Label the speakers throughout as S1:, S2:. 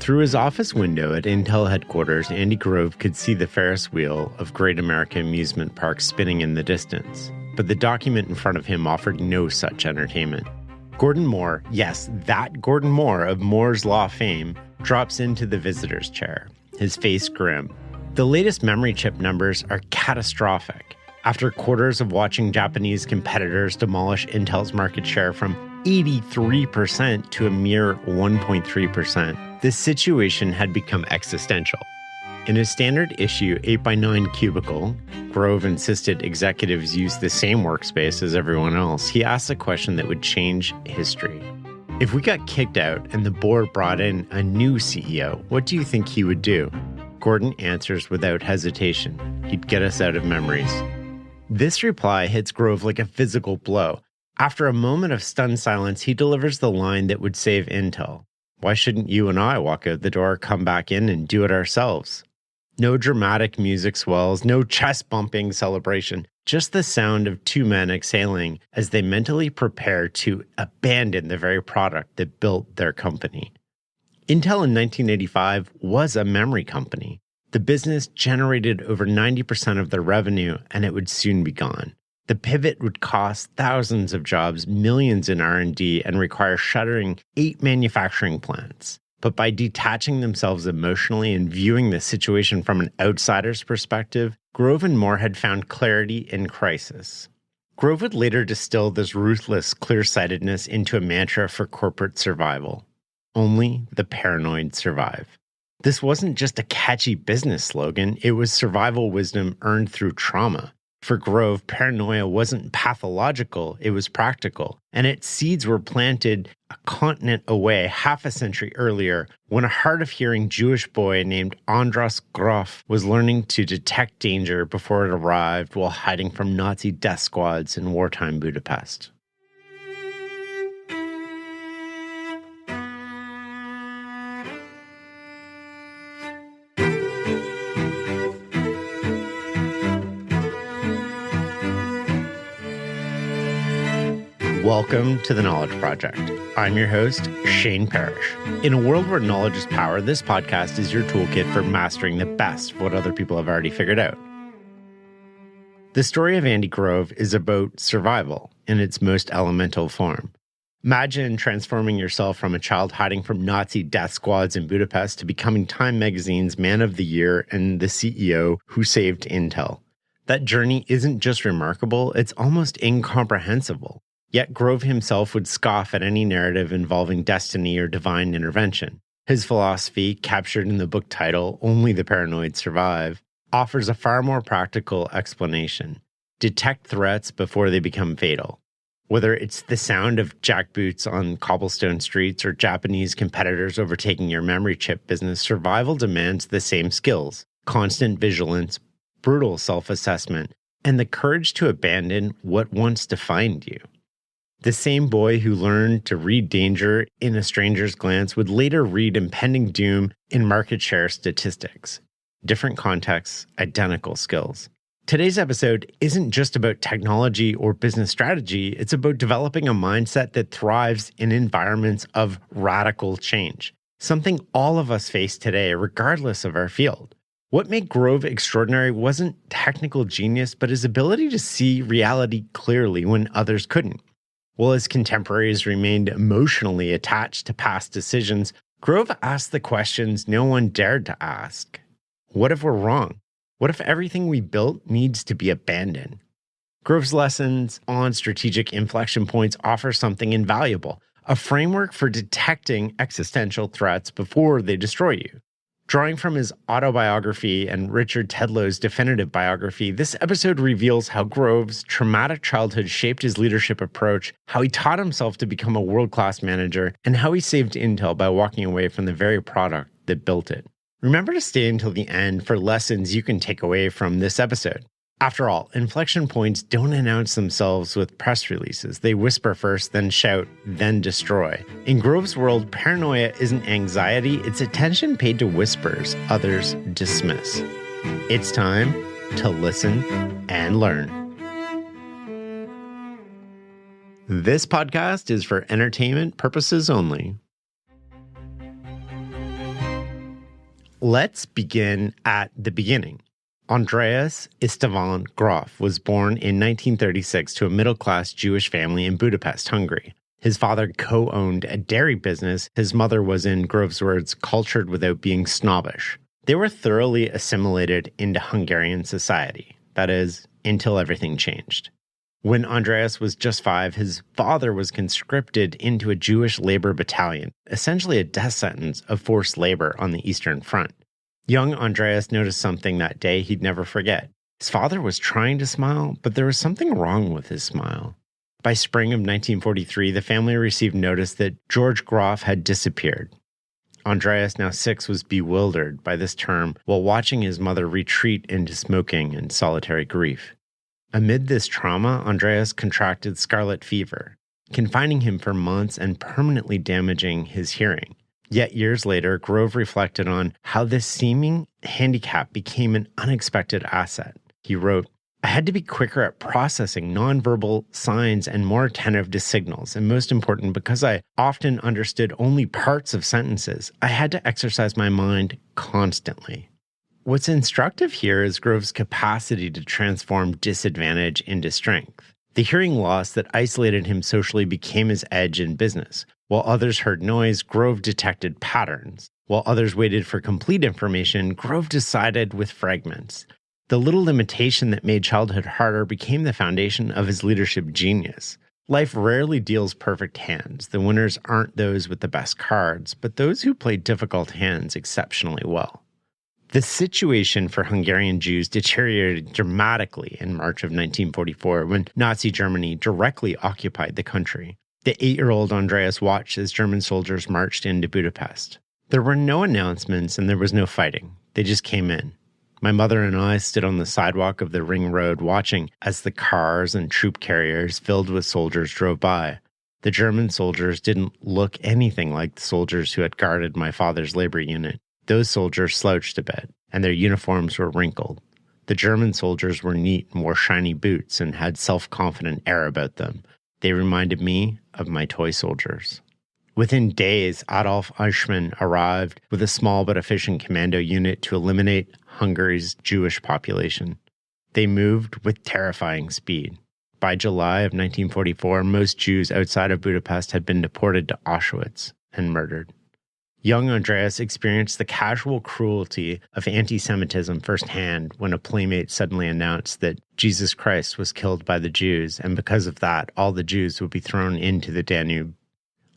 S1: Through his office window at Intel headquarters, Andy Grove could see the Ferris wheel of Great America Amusement Park spinning in the distance. But the document in front of him offered no such entertainment. Gordon Moore, yes, that Gordon Moore of Moore's Law fame, drops into the visitor's chair, his face grim. The latest memory chip numbers are catastrophic. After quarters of watching Japanese competitors demolish Intel's market share from 83% to a mere 1.3%, this situation had become existential. In his standard issue 8x9 cubicle, Grove insisted executives use the same workspace as everyone else. He asked a question that would change history. If we got kicked out and the board brought in a new CEO, what do you think he would do? Gordon answers without hesitation. He'd get us out of memories. This reply hits Grove like a physical blow. After a moment of stunned silence, he delivers the line that would save Intel. Why shouldn't you and I walk out the door, come back in, and do it ourselves? No dramatic music swells, no chest-bumping celebration, just the sound of two men exhaling as they mentally prepare to abandon the very product that built their company. Intel in 1985 was a memory company. The business generated over 90% of their revenue, and it would soon be gone. The pivot would cost thousands of jobs, millions in R&D, and require shuttering 8 manufacturing plants. But by detaching themselves emotionally and viewing the situation from an outsider's perspective, Grove and Moore had found clarity in crisis. Grove would later distill this ruthless clear-sightedness into a mantra for corporate survival. Only the paranoid survive. This wasn't just a catchy business slogan, it was survival wisdom earned through trauma. For Grove, paranoia wasn't pathological, it was practical, and its seeds were planted a continent away half a century earlier when a hard-of-hearing Jewish boy named Andras Grof was learning to detect danger before it arrived while hiding from Nazi death squads in wartime Budapest. Welcome to The Knowledge Project. I'm your host, Shane Parrish. In a world where knowledge is power, this podcast is your toolkit for mastering the best of what other people have already figured out. The story of Andy Grove is about survival in its most elemental form. Imagine transforming yourself from a child hiding from Nazi death squads in Budapest to becoming Time Magazine's Man of the Year and the CEO who saved Intel. That journey isn't just remarkable, it's almost incomprehensible. Yet Grove himself would scoff at any narrative involving destiny or divine intervention. His philosophy, captured in the book title, Only the Paranoid Survive, offers a far more practical explanation. Detect threats before they become fatal. Whether it's the sound of jackboots on cobblestone streets or Japanese competitors overtaking your memory chip business, survival demands the same skills: constant vigilance, brutal self-assessment, and the courage to abandon what once defined you. The same boy who learned to read danger in a stranger's glance would later read impending doom in market share statistics. Different contexts, identical skills. Today's episode isn't just about technology or business strategy, it's about developing a mindset that thrives in environments of radical change, something all of us face today, regardless of our field. What made Grove extraordinary wasn't technical genius, but his ability to see reality clearly when others couldn't. While his contemporaries remained emotionally attached to past decisions, Grove asked the questions no one dared to ask. What if we're wrong? What if everything we built needs to be abandoned? Grove's lessons on strategic inflection points offer something invaluable, a framework for detecting existential threats before they destroy you. Drawing from his autobiography and Richard Tedlow's definitive biography, this episode reveals how Grove's traumatic childhood shaped his leadership approach, how he taught himself to become a world-class manager, and how he saved Intel by walking away from the very product that built it. Remember to stay until the end for lessons you can take away from this episode. After all, inflection points don't announce themselves with press releases. They whisper first, then shout, then destroy. In Grove's world, paranoia isn't anxiety, it's attention paid to whispers others dismiss. It's time to listen and learn. This podcast is for entertainment purposes only. Let's begin at the beginning. Andreas Istvan Graf was born in 1936 to a middle-class Jewish family in Budapest, Hungary. His father co-owned a dairy business. His mother was, in Grove's words, cultured without being snobbish. They were thoroughly assimilated into Hungarian society. That is, until everything changed. When Andreas was just 5, his father was conscripted into a Jewish labor battalion, essentially a death sentence of forced labor on the Eastern Front. Young Andreas noticed something that day he'd never forget. His father was trying to smile, but there was something wrong with his smile. By spring of 1943, the family received notice that George Graf had disappeared. Andreas, now 6, was bewildered by this term while watching his mother retreat into smoking and solitary grief. Amid this trauma, Andreas contracted scarlet fever, confining him for months and permanently damaging his hearing. Yet years later, Grove reflected on how this seeming handicap became an unexpected asset. He wrote, "I had to be quicker at processing nonverbal signs and more attentive to signals, and most important, because I often understood only parts of sentences, I had to exercise my mind constantly." What's instructive here is Grove's capacity to transform disadvantage into strength. The hearing loss that isolated him socially became his edge in business. While others heard noise, Grove detected patterns. While others waited for complete information, Grove decided with fragments. The little limitation that made childhood harder became the foundation of his leadership genius. Life rarely deals perfect hands. The winners aren't those with the best cards, but those who play difficult hands exceptionally well. The situation for Hungarian Jews deteriorated dramatically in March of 1944 when Nazi Germany directly occupied the country. The 8-year-old Andreas watched as German soldiers marched into Budapest. There were no announcements and there was no fighting. They just came in. My mother and I stood on the sidewalk of the ring road watching as the cars and troop carriers filled with soldiers drove by. The German soldiers didn't look anything like the soldiers who had guarded my father's labor unit. Those soldiers slouched a bit, and their uniforms were wrinkled. The German soldiers were neat and wore shiny boots and had self-confident air about them. They reminded me of my toy soldiers. Within days, Adolf Eichmann arrived with a small but efficient commando unit to eliminate Hungary's Jewish population. They moved with terrifying speed. By July of 1944, most Jews outside of Budapest had been deported to Auschwitz and murdered. Young Andreas experienced the casual cruelty of anti-Semitism firsthand when a playmate suddenly announced that Jesus Christ was killed by the Jews, and because of that, all the Jews would be thrown into the Danube.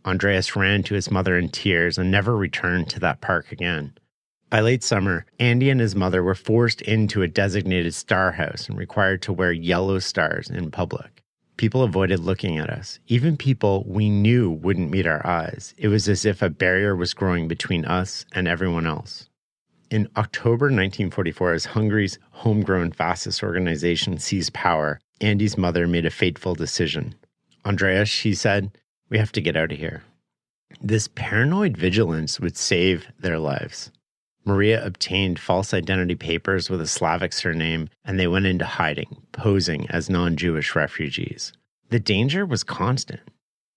S1: Andreas ran to his mother in tears and never returned to that park again. By late summer, Andy and his mother were forced into a designated star house and required to wear yellow stars in public. People avoided looking at us. Even people we knew wouldn't meet our eyes. It was as if a barrier was growing between us and everyone else. In October 1944, as Hungary's homegrown fascist organization seized power, Andy's mother made a fateful decision. "Andreas," she said, "we have to get out of here." This paranoid vigilance would save their lives. Maria obtained false identity papers with a Slavic surname, and they went into hiding, posing as non-Jewish refugees. The danger was constant.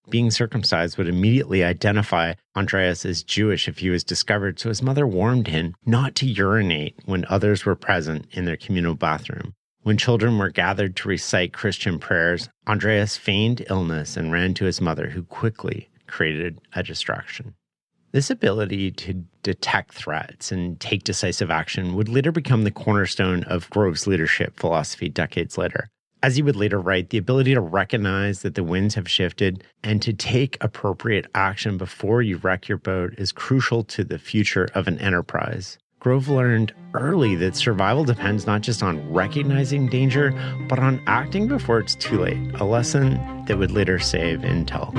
S1: Being circumcised would immediately identify Andreas as Jewish if he was discovered, so his mother warned him not to urinate when others were present in their communal bathroom. When children were gathered to recite Christian prayers, Andreas feigned illness and ran to his mother, who quickly created a distraction. This ability to detect threats and take decisive action would later become the cornerstone of Grove's leadership philosophy decades later. As he would later write, the ability to recognize that the winds have shifted and to take appropriate action before you wreck your boat is crucial to the future of an enterprise. Grove learned early that survival depends not just on recognizing danger, but on acting before it's too late, a lesson that would later save Intel.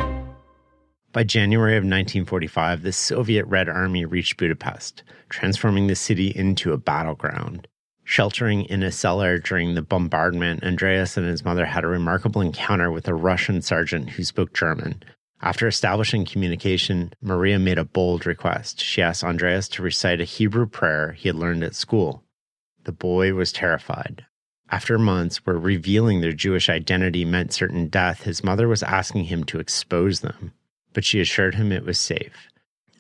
S1: By January of 1945, the Soviet Red Army reached Budapest, transforming the city into a battleground. Sheltering in a cellar during the bombardment, Andreas and his mother had a remarkable encounter with a Russian sergeant who spoke German. After establishing communication, Maria made a bold request. She asked Andreas to recite a Hebrew prayer he had learned at school. The boy was terrified. After months where revealing their Jewish identity meant certain death, his mother was asking him to expose them. But she assured him it was safe.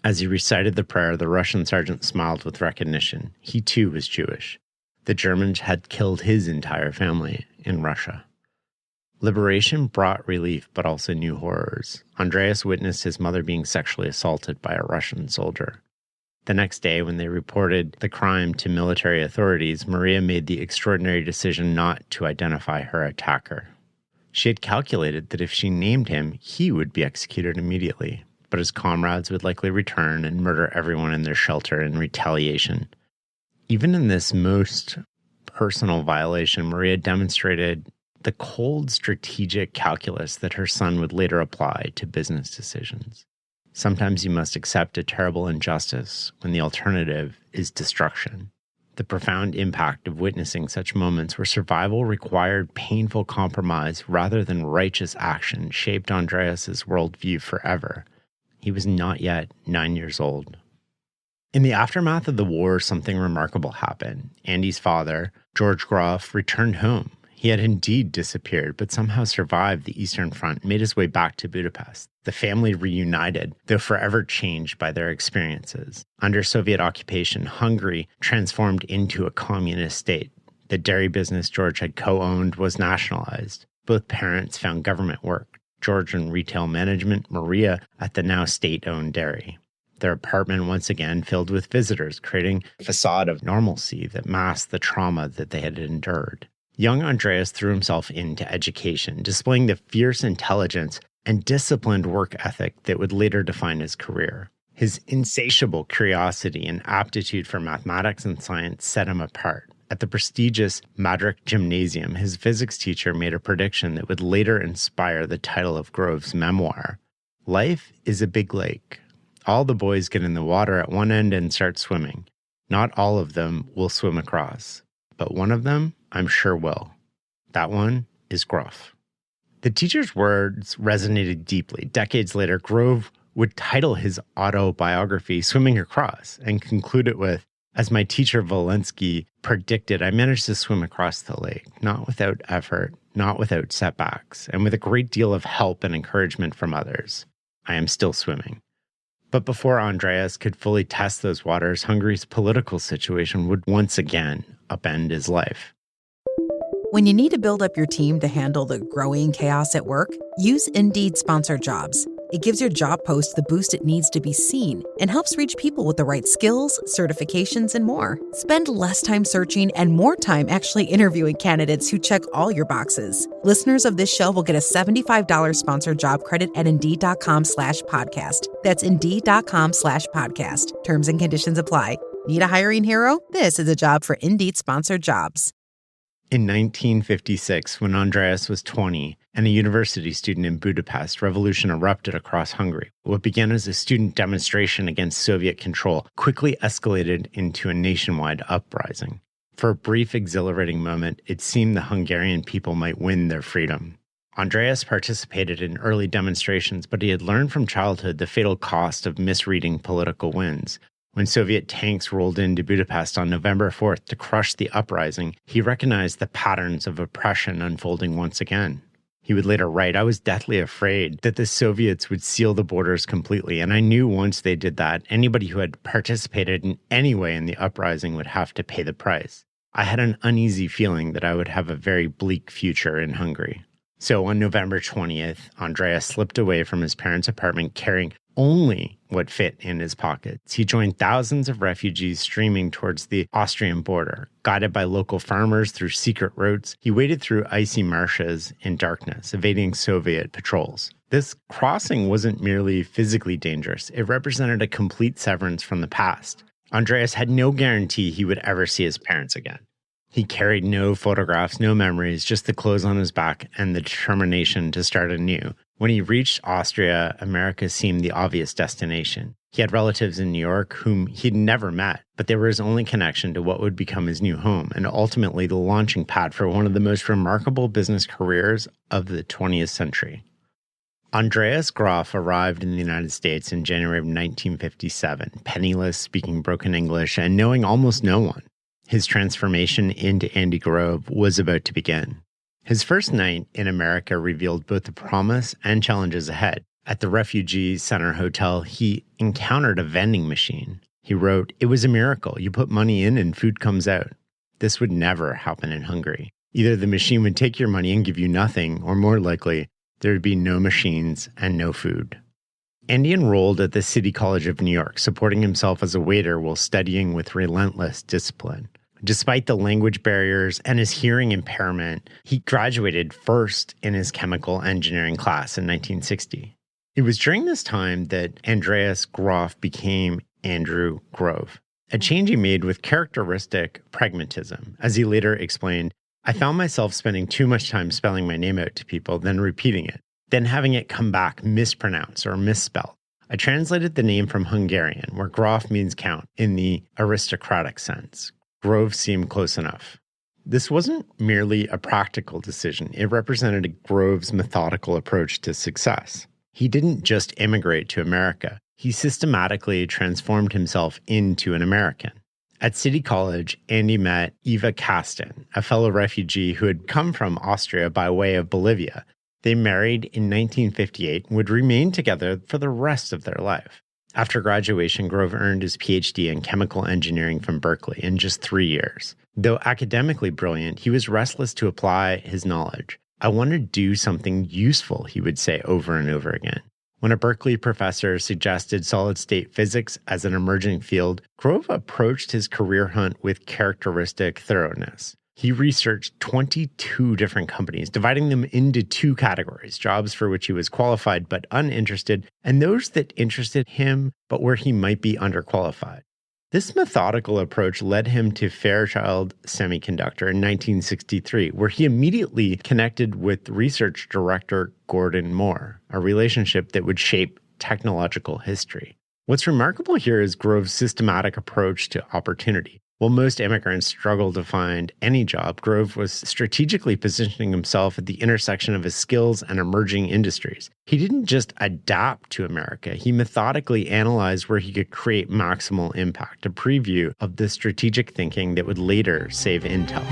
S1: As he recited the prayer, the Russian sergeant smiled with recognition. He too was Jewish. The Germans had killed his entire family in Russia. Liberation brought relief, but also new horrors. Andreas witnessed his mother being sexually assaulted by a Russian soldier. The next day, when they reported the crime to military authorities, Maria made the extraordinary decision not to identify her attacker. She had calculated that if she named him, he would be executed immediately, but his comrades would likely return and murder everyone in their shelter in retaliation. Even in this most personal violation, Maria demonstrated the cold strategic calculus that her son would later apply to business decisions. Sometimes you must accept a terrible injustice when the alternative is destruction. The profound impact of witnessing such moments where survival required painful compromise rather than righteous action shaped Andreas's worldview forever. He was not yet 9 years old. In the aftermath of the war, something remarkable happened. Andy's father, George Groff, returned home. He had indeed disappeared, but somehow survived the Eastern Front and made his way back to Budapest. The family reunited, though forever changed by their experiences. Under Soviet occupation, Hungary transformed into a communist state. The dairy business George had co-owned was nationalized. Both parents found government work, George in retail management, Maria at the now state-owned dairy. Their apartment once again filled with visitors, creating a facade of normalcy that masked the trauma that they had endured. Young Andreas threw himself into education, displaying the fierce intelligence and disciplined work ethic that would later define his career. His insatiable curiosity and aptitude for mathematics and science set him apart. At the prestigious Madrid Gymnasium, his physics teacher made a prediction that would later inspire the title of Grove's memoir. Life is a big lake. All the boys get in the water at one end and start swimming. Not all of them will swim across, but one of them I'm sure will. That one is Groff. The teacher's words resonated deeply. Decades later, Grove would title his autobiography Swimming Across and conclude it with, as my teacher Volensky predicted, I managed to swim across the lake, not without effort, not without setbacks, and with a great deal of help and encouragement from others. I am still swimming. But before Andreas could fully test those waters, Hungary's political situation would once again upend his life.
S2: When you need to build up your team to handle the growing chaos at work, use Indeed Sponsored Jobs. It gives your job post the boost it needs to be seen and helps reach people with the right skills, certifications, and more. Spend less time searching and more time actually interviewing candidates who check all your boxes. Listeners of this show will get a $75 sponsored job credit at Indeed.com/podcast. That's Indeed.com/podcast. Terms and conditions apply. Need a hiring hero? This is a job for Indeed Sponsored Jobs.
S1: In 1956, when Andreas was 20 and a university student in Budapest, revolution erupted across Hungary. What began as a student demonstration against Soviet control quickly escalated into a nationwide uprising. For a brief, exhilarating moment, it seemed the Hungarian people might win their freedom. Andreas participated in early demonstrations, but he had learned from childhood the fatal cost of misreading political winds. When Soviet tanks rolled into Budapest on November 4th to crush the uprising, he recognized the patterns of oppression unfolding once again. He would later write, I was deathly afraid that the Soviets would seal the borders completely, and I knew once they did that, anybody who had participated in any way in the uprising would have to pay the price. I had an uneasy feeling that I would have a very bleak future in Hungary. So on November 20th, Andreas slipped away from his parents' apartment carrying only what fit in his pockets. He joined thousands of refugees streaming towards the Austrian border. Guided by local farmers through secret routes, he waded through icy marshes in darkness, evading Soviet patrols. This crossing wasn't merely physically dangerous. It represented a complete severance from the past. Andreas had no guarantee he would ever see his parents again. He carried no photographs, no memories, just the clothes on his back and the determination to start anew. When he reached Austria, America seemed the obvious destination. He had relatives in New York whom he'd never met, but they were his only connection to what would become his new home, and ultimately the launching pad for one of the most remarkable business careers of the 20th century. Andreas Groff arrived in the United States in January of 1957, penniless, speaking broken English, and knowing almost no one. His transformation into Andy Grove was about to begin. His first night in America revealed both the promise and challenges ahead. At the Refugee Center Hotel, he encountered a vending machine. He wrote, "It was a miracle. You put money in and food comes out." This would never happen in Hungary. Either the machine would take your money and give you nothing, or more likely, there would be no machines and no food. Andy enrolled at the City College of New York, supporting himself as a waiter while studying with relentless discipline. Despite the language barriers and his hearing impairment, he graduated first in his chemical engineering class in 1960. It was during this time that Andreas Grof became Andrew Grove, a change he made with characteristic pragmatism. As he later explained, "I found myself spending too much time spelling my name out to people, then repeating it, then having it come back mispronounced or misspelled. I translated the name from Hungarian, where Grof means count, in the aristocratic sense. Grove seemed close enough." This wasn't merely a practical decision. It represented Grove's methodical approach to success. He didn't just immigrate to America. He systematically transformed himself into an American. At City College, Andy met Eva Kasten, a fellow refugee who had come from Austria by way of Bolivia. They married in 1958 and would remain together for the rest of their life. After graduation, Grove earned his PhD in chemical engineering from Berkeley in just 3 years. Though academically brilliant, he was restless to apply his knowledge. "I want to do something useful," he would say over and over again. When a Berkeley professor suggested solid-state physics as an emerging field, Grove approached his career hunt with characteristic thoroughness. He researched 22 different companies, dividing them into 2 categories: jobs for which he was qualified but uninterested, and those that interested him but where he might be underqualified. This methodical approach led him to Fairchild Semiconductor in 1963, where he immediately connected with research director Gordon Moore, a relationship that would shape technological history. What's remarkable here is Grove's systematic approach to opportunity. While most immigrants struggle to find any job, Grove was strategically positioning himself at the intersection of his skills and emerging industries. He didn't just adapt to America, he methodically analyzed where he could create maximal impact, a preview of the strategic thinking that would later save Intel.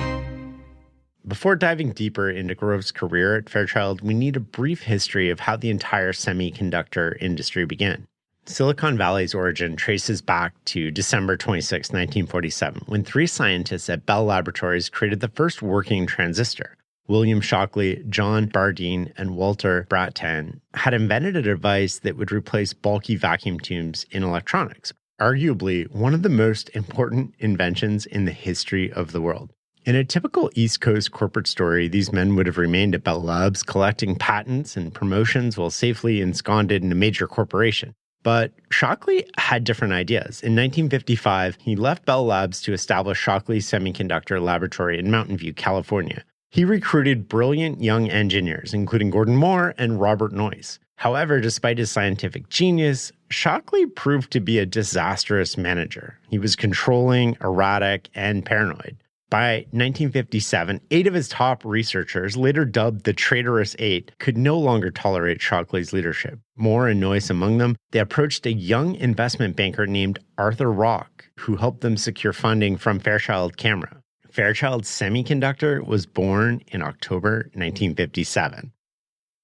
S1: Before diving deeper into Grove's career at Fairchild, we need a brief history of how the entire semiconductor industry began. Silicon Valley's origin traces back to December 26, 1947, when 3 scientists at Bell Laboratories created the first working transistor. William Shockley, John Bardeen, and Walter Brattain had invented a device that would replace bulky vacuum tubes in electronics, arguably one of the most important inventions in the history of the world. In a typical East Coast corporate story, these men would have remained at Bell Labs, collecting patents and promotions while safely ensconced in a major corporation. But Shockley had different ideas. In 1955, he left Bell Labs to establish Shockley Semiconductor Laboratory in Mountain View, California. He recruited brilliant young engineers, including Gordon Moore and Robert Noyce. However, despite his scientific genius, Shockley proved to be a disastrous manager. He was controlling, erratic, and paranoid. By 1957, 8 of his top researchers, later dubbed the Traitorous Eight, could no longer tolerate Shockley's leadership. Moore and Noyce among them, they approached a young investment banker named Arthur Rock, who helped them secure funding from Fairchild Camera. Fairchild Semiconductor was born in October 1957.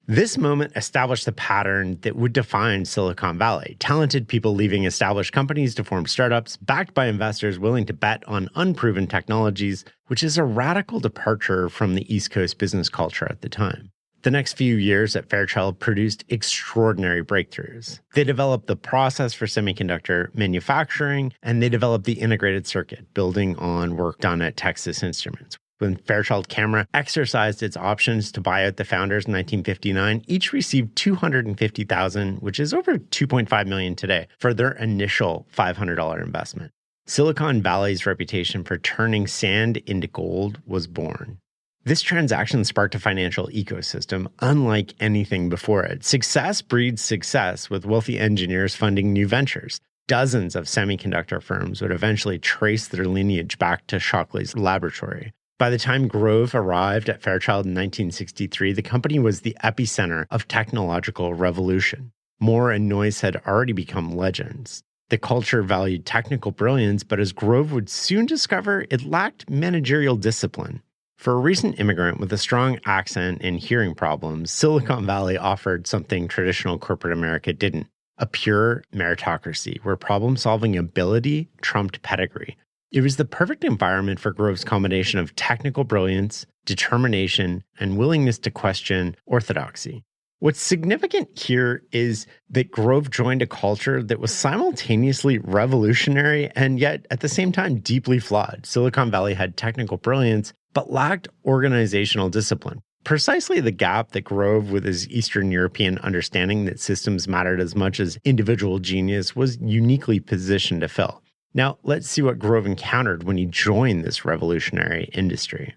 S1: This moment established the pattern that would define Silicon Valley. Talented people leaving established companies to form startups, backed by investors willing to bet on unproven technologies, which is a radical departure from the East Coast business culture at the time. The next few years at Fairchild produced extraordinary breakthroughs. They developed the process for semiconductor manufacturing, and they developed the integrated circuit, building on work done at Texas Instruments. When Fairchild Camera exercised its options to buy out the founders in 1959, each received $250,000, which is over $2.5 million today, for their initial $500 investment. Silicon Valley's reputation for turning sand into gold was born. This transaction sparked a financial ecosystem unlike anything before it. Success breeds success, with wealthy engineers funding new ventures. Dozens of semiconductor firms would eventually trace their lineage back to Shockley's laboratory. By the time Grove arrived at Fairchild in 1963, the company was the epicenter of technological revolution. Moore and Noyce had already become legends. The culture valued technical brilliance, but as Grove would soon discover, it lacked managerial discipline. For a recent immigrant with a strong accent and hearing problems, Silicon Valley offered something traditional corporate America didn't: a pure meritocracy where problem-solving ability trumped pedigree. It was the perfect environment for Grove's combination of technical brilliance, determination, and willingness to question orthodoxy. What's significant here is that Grove joined a culture that was simultaneously revolutionary and yet at the same time deeply flawed. Silicon Valley had technical brilliance, but lacked organizational discipline. Precisely the gap that Grove, with his Eastern European understanding that systems mattered as much as individual genius, was uniquely positioned to fill. Now, let's see what Grove encountered when he joined this revolutionary industry.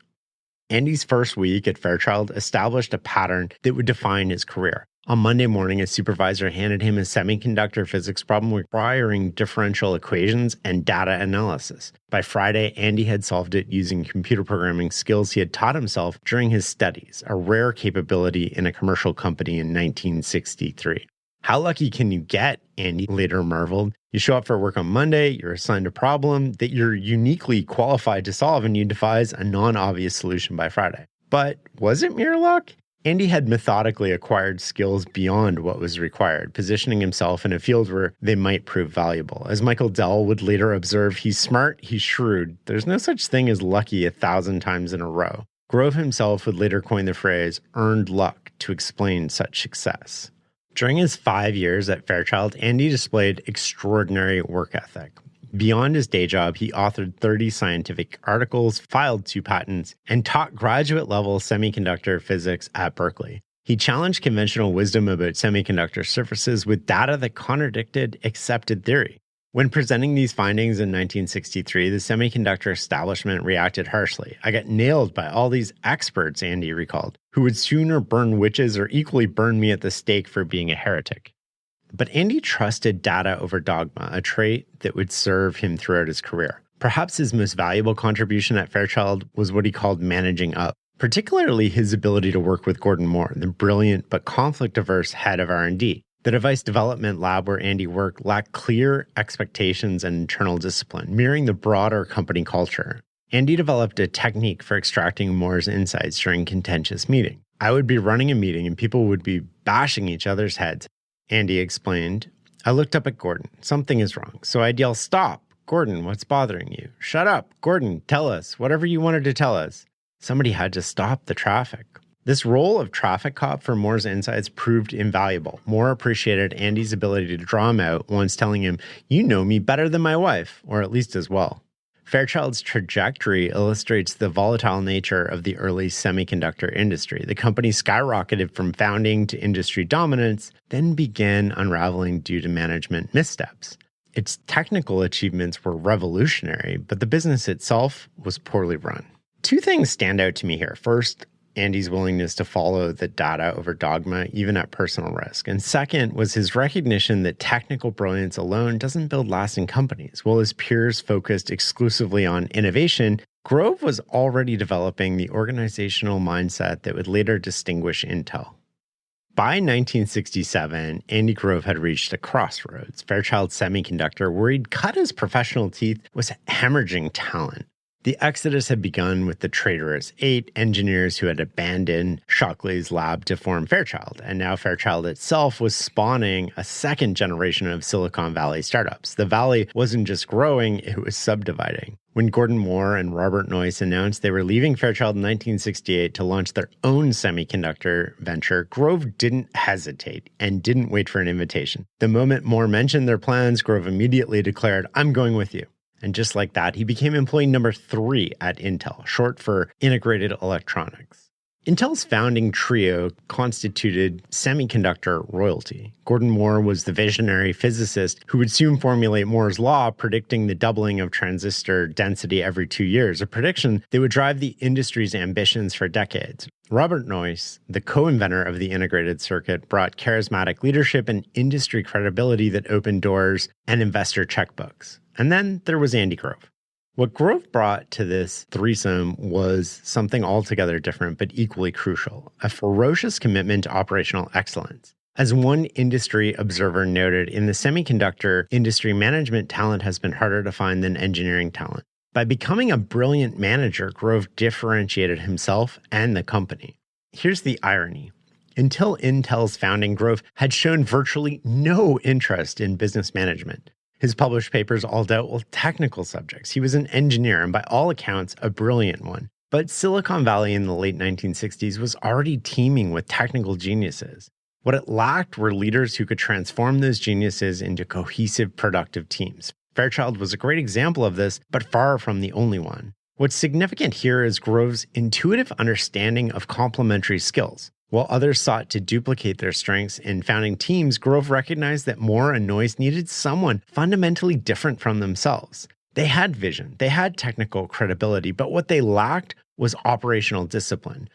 S1: Andy's first week at Fairchild established a pattern that would define his career. On Monday morning, his supervisor handed him a semiconductor physics problem requiring differential equations and data analysis. By Friday, Andy had solved it using computer programming skills he had taught himself during his studies, a rare capability in a commercial company in 1963. How lucky can you get? Andy later marveled. You show up for work on Monday, you're assigned a problem that you're uniquely qualified to solve, and you devise a non-obvious solution by Friday. But was it mere luck? Andy had methodically acquired skills beyond what was required, positioning himself in a field where they might prove valuable. As Michael Dell would later observe, he's smart, he's shrewd. There's no such thing as lucky 1,000 times in a row. Grove himself would later coin the phrase earned luck to explain such success. During his 5 years at Fairchild, Andy displayed extraordinary work ethic. Beyond his day job, he authored 30 scientific articles, filed 2 patents, and taught graduate-level semiconductor physics at Berkeley. He challenged conventional wisdom about semiconductor surfaces with data that contradicted accepted theory. When presenting these findings in 1963, the semiconductor establishment reacted harshly. I got nailed by all these experts, Andy recalled, who would sooner burn witches or equally burn me at the stake for being a heretic. But Andy trusted data over dogma, a trait that would serve him throughout his career. Perhaps his most valuable contribution at Fairchild was what he called managing up, particularly his ability to work with Gordon Moore, the brilliant but conflict-averse head of R&D. The device development lab where Andy worked lacked clear expectations and internal discipline, mirroring the broader company culture. Andy developed a technique for extracting Moore's insights during contentious meetings. I would be running a meeting and people would be bashing each other's heads. Andy explained, I looked up at Gordon. Something is wrong. So I'd yell, stop. Gordon, what's bothering you? Shut up. Gordon, tell us. Whatever you wanted to tell us. Somebody had to stop the traffic. This role of traffic cop for Moore's insights proved invaluable. Moore appreciated Andy's ability to draw him out, once telling him, you know me better than my wife, or at least as well. Fairchild's trajectory illustrates the volatile nature of the early semiconductor industry. The company skyrocketed from founding to industry dominance, then began unraveling due to management missteps. Its technical achievements were revolutionary, but the business itself was poorly run. 2 things stand out to me here. First, Andy's willingness to follow the data over dogma, even at personal risk. And second was his recognition that technical brilliance alone doesn't build lasting companies. While his peers focused exclusively on innovation, Grove was already developing the organizational mindset that would later distinguish Intel. By 1967, Andy Grove had reached a crossroads. Fairchild Semiconductor, where he'd cut his professional teeth, was hemorrhaging talent. The exodus had begun with the traitorous 8 engineers who had abandoned Shockley's lab to form Fairchild, and now Fairchild itself was spawning a second generation of Silicon Valley startups. The valley wasn't just growing, it was subdividing. When Gordon Moore and Robert Noyce announced they were leaving Fairchild in 1968 to launch their own semiconductor venture, Grove didn't hesitate and didn't wait for an invitation. The moment Moore mentioned their plans, Grove immediately declared, I'm going with you. And just like that, he became employee number 3 at Intel, short for Integrated Electronics. Intel's founding trio constituted semiconductor royalty. Gordon Moore was the visionary physicist who would soon formulate Moore's law, predicting the doubling of transistor density every 2 years, a prediction that would drive the industry's ambitions for decades. Robert Noyce, the co-inventor of the integrated circuit, brought charismatic leadership and industry credibility that opened doors and investor checkbooks. And then there was Andy Grove. What Grove brought to this threesome was something altogether different, but equally crucial: a ferocious commitment to operational excellence. As one industry observer noted, in the semiconductor industry, management talent has been harder to find than engineering talent. By becoming a brilliant manager, Grove differentiated himself and the company. Here's the irony. Until Intel's founding, Grove had shown virtually no interest in business management. His published papers all dealt with technical subjects. He was an engineer and by all accounts, a brilliant one. But Silicon Valley in the late 1960s was already teeming with technical geniuses. What it lacked were leaders who could transform those geniuses into cohesive, productive teams. Fairchild was a great example of this, but far from the only one. What's significant here is Grove's intuitive understanding of complementary skills. While others sought to duplicate their strengths in founding teams, Grove recognized that Moore and Noyce needed someone fundamentally different from themselves. They had vision, they had technical credibility, but what they lacked was operational discipline.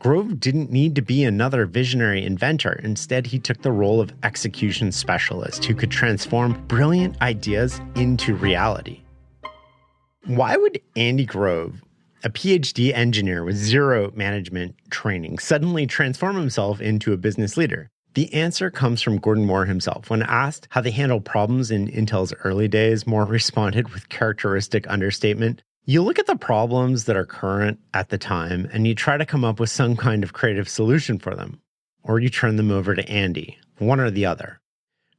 S1: Grove didn't need to be another visionary inventor. Instead, he took the role of execution specialist who could transform brilliant ideas into reality. Why would Andy Grove, a PhD engineer with zero management training, suddenly transform himself into a business leader? The answer comes from Gordon Moore himself. When asked how they handled problems in Intel's early days, Moore responded with characteristic understatement. You look at the problems that are current at the time and you try to come up with some kind of creative solution for them, or you turn them over to Andy, one or the other.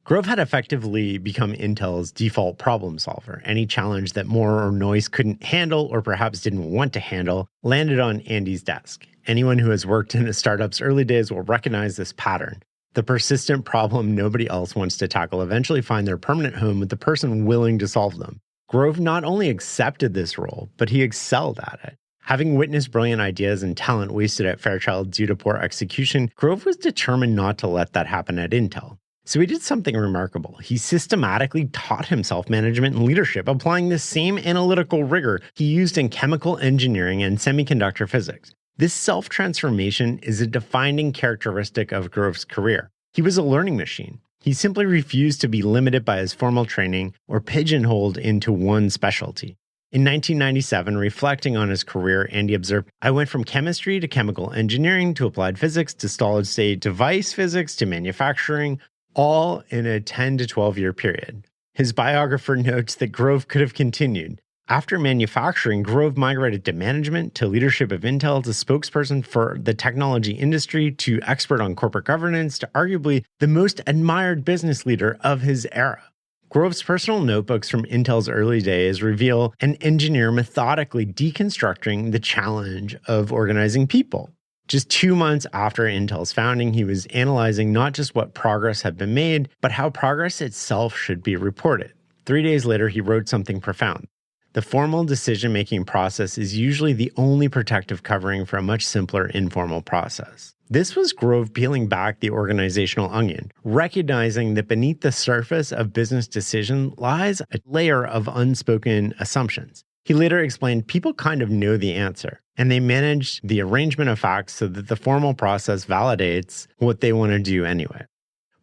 S1: Grove had effectively become Intel's default problem solver. Any challenge that Moore or Noyce couldn't handle or perhaps didn't want to handle landed on Andy's desk. Anyone who has worked in a startup's early days will recognize this pattern. The persistent problem nobody else wants to tackle eventually find their permanent home with the person willing to solve them. Grove not only accepted this role, but he excelled at it. Having witnessed brilliant ideas and talent wasted at Fairchild due to poor execution, Grove was determined not to let that happen at Intel. So he did something remarkable. He systematically taught himself management and leadership, applying the same analytical rigor he used in chemical engineering and semiconductor physics. This self-transformation is a defining characteristic of Grove's career. He was a learning machine. He simply refused to be limited by his formal training or pigeonholed into one specialty. In 1997, reflecting on his career, Andy observed, "I went from chemistry to chemical engineering to applied physics to solid-state device physics to manufacturing, all in a 10 to 12-year period." His biographer notes that Grove could have continued. After manufacturing, Grove migrated to management, to leadership of Intel, to spokesperson for the technology industry, to expert on corporate governance, to arguably the most admired business leader of his era. Grove's personal notebooks from Intel's early days reveal an engineer methodically deconstructing the challenge of organizing people. Just 2 months after Intel's founding, he was analyzing not just what progress had been made, but how progress itself should be reported. 3 days later, he wrote something profound. The formal decision-making process is usually the only protective covering for a much simpler informal process. This was Grove peeling back the organizational onion, recognizing that beneath the surface of business decision lies a layer of unspoken assumptions. He later explained people kind of know the answer, and they manage the arrangement of facts so that the formal process validates what they want to do anyway.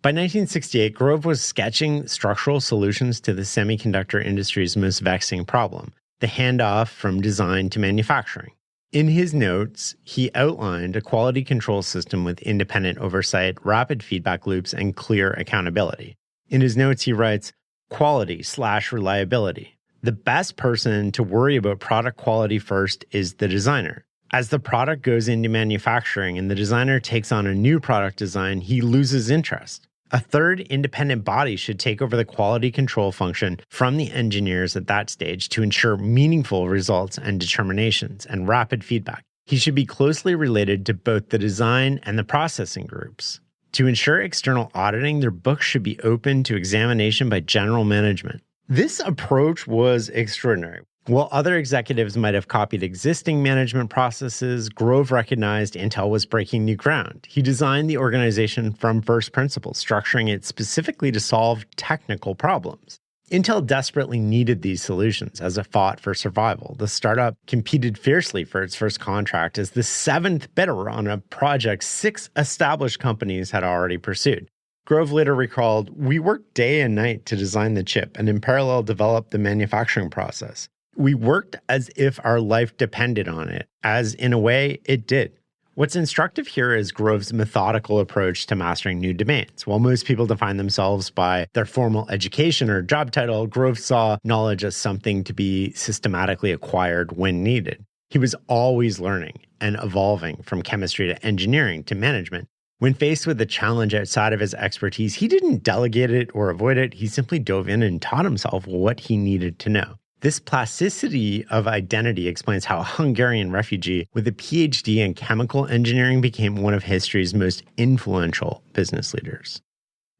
S1: By 1968, Grove was sketching structural solutions to the semiconductor industry's most vexing problem, the handoff from design to manufacturing. In his notes, he outlined a quality control system with independent oversight, rapid feedback loops, and clear accountability. In his notes, he writes, "Quality/reliability. The best person to worry about product quality first is the designer. As the product goes into manufacturing and the designer takes on a new product design, he loses interest. A third independent body should take over the quality control function from the engineers at that stage to ensure meaningful results and determinations and rapid feedback. He should be closely related to both the design and the processing groups. To ensure external auditing, their books should be open to examination by general management." This approach was extraordinary. While other executives might have copied existing management processes, Grove recognized Intel was breaking new ground. He designed the organization from first principles, structuring it specifically to solve technical problems. Intel desperately needed these solutions as it fought for survival. The startup competed fiercely for its first contract as the seventh bidder on a project 6 established companies had already pursued. Grove later recalled, "We worked day and night to design the chip and in parallel develop the manufacturing process. We worked as if our life depended on it, as in a way it did. What's instructive here is Grove's methodical approach to mastering new domains. While most people define themselves by their formal education or job title, Grove saw knowledge as something to be systematically acquired when needed. He was always learning and evolving, from chemistry to engineering to management. When faced with a challenge outside of his expertise, he didn't delegate it or avoid it. He simply dove in and taught himself what he needed to know. This plasticity of identity explains how a Hungarian refugee with a PhD in chemical engineering became one of history's most influential business leaders.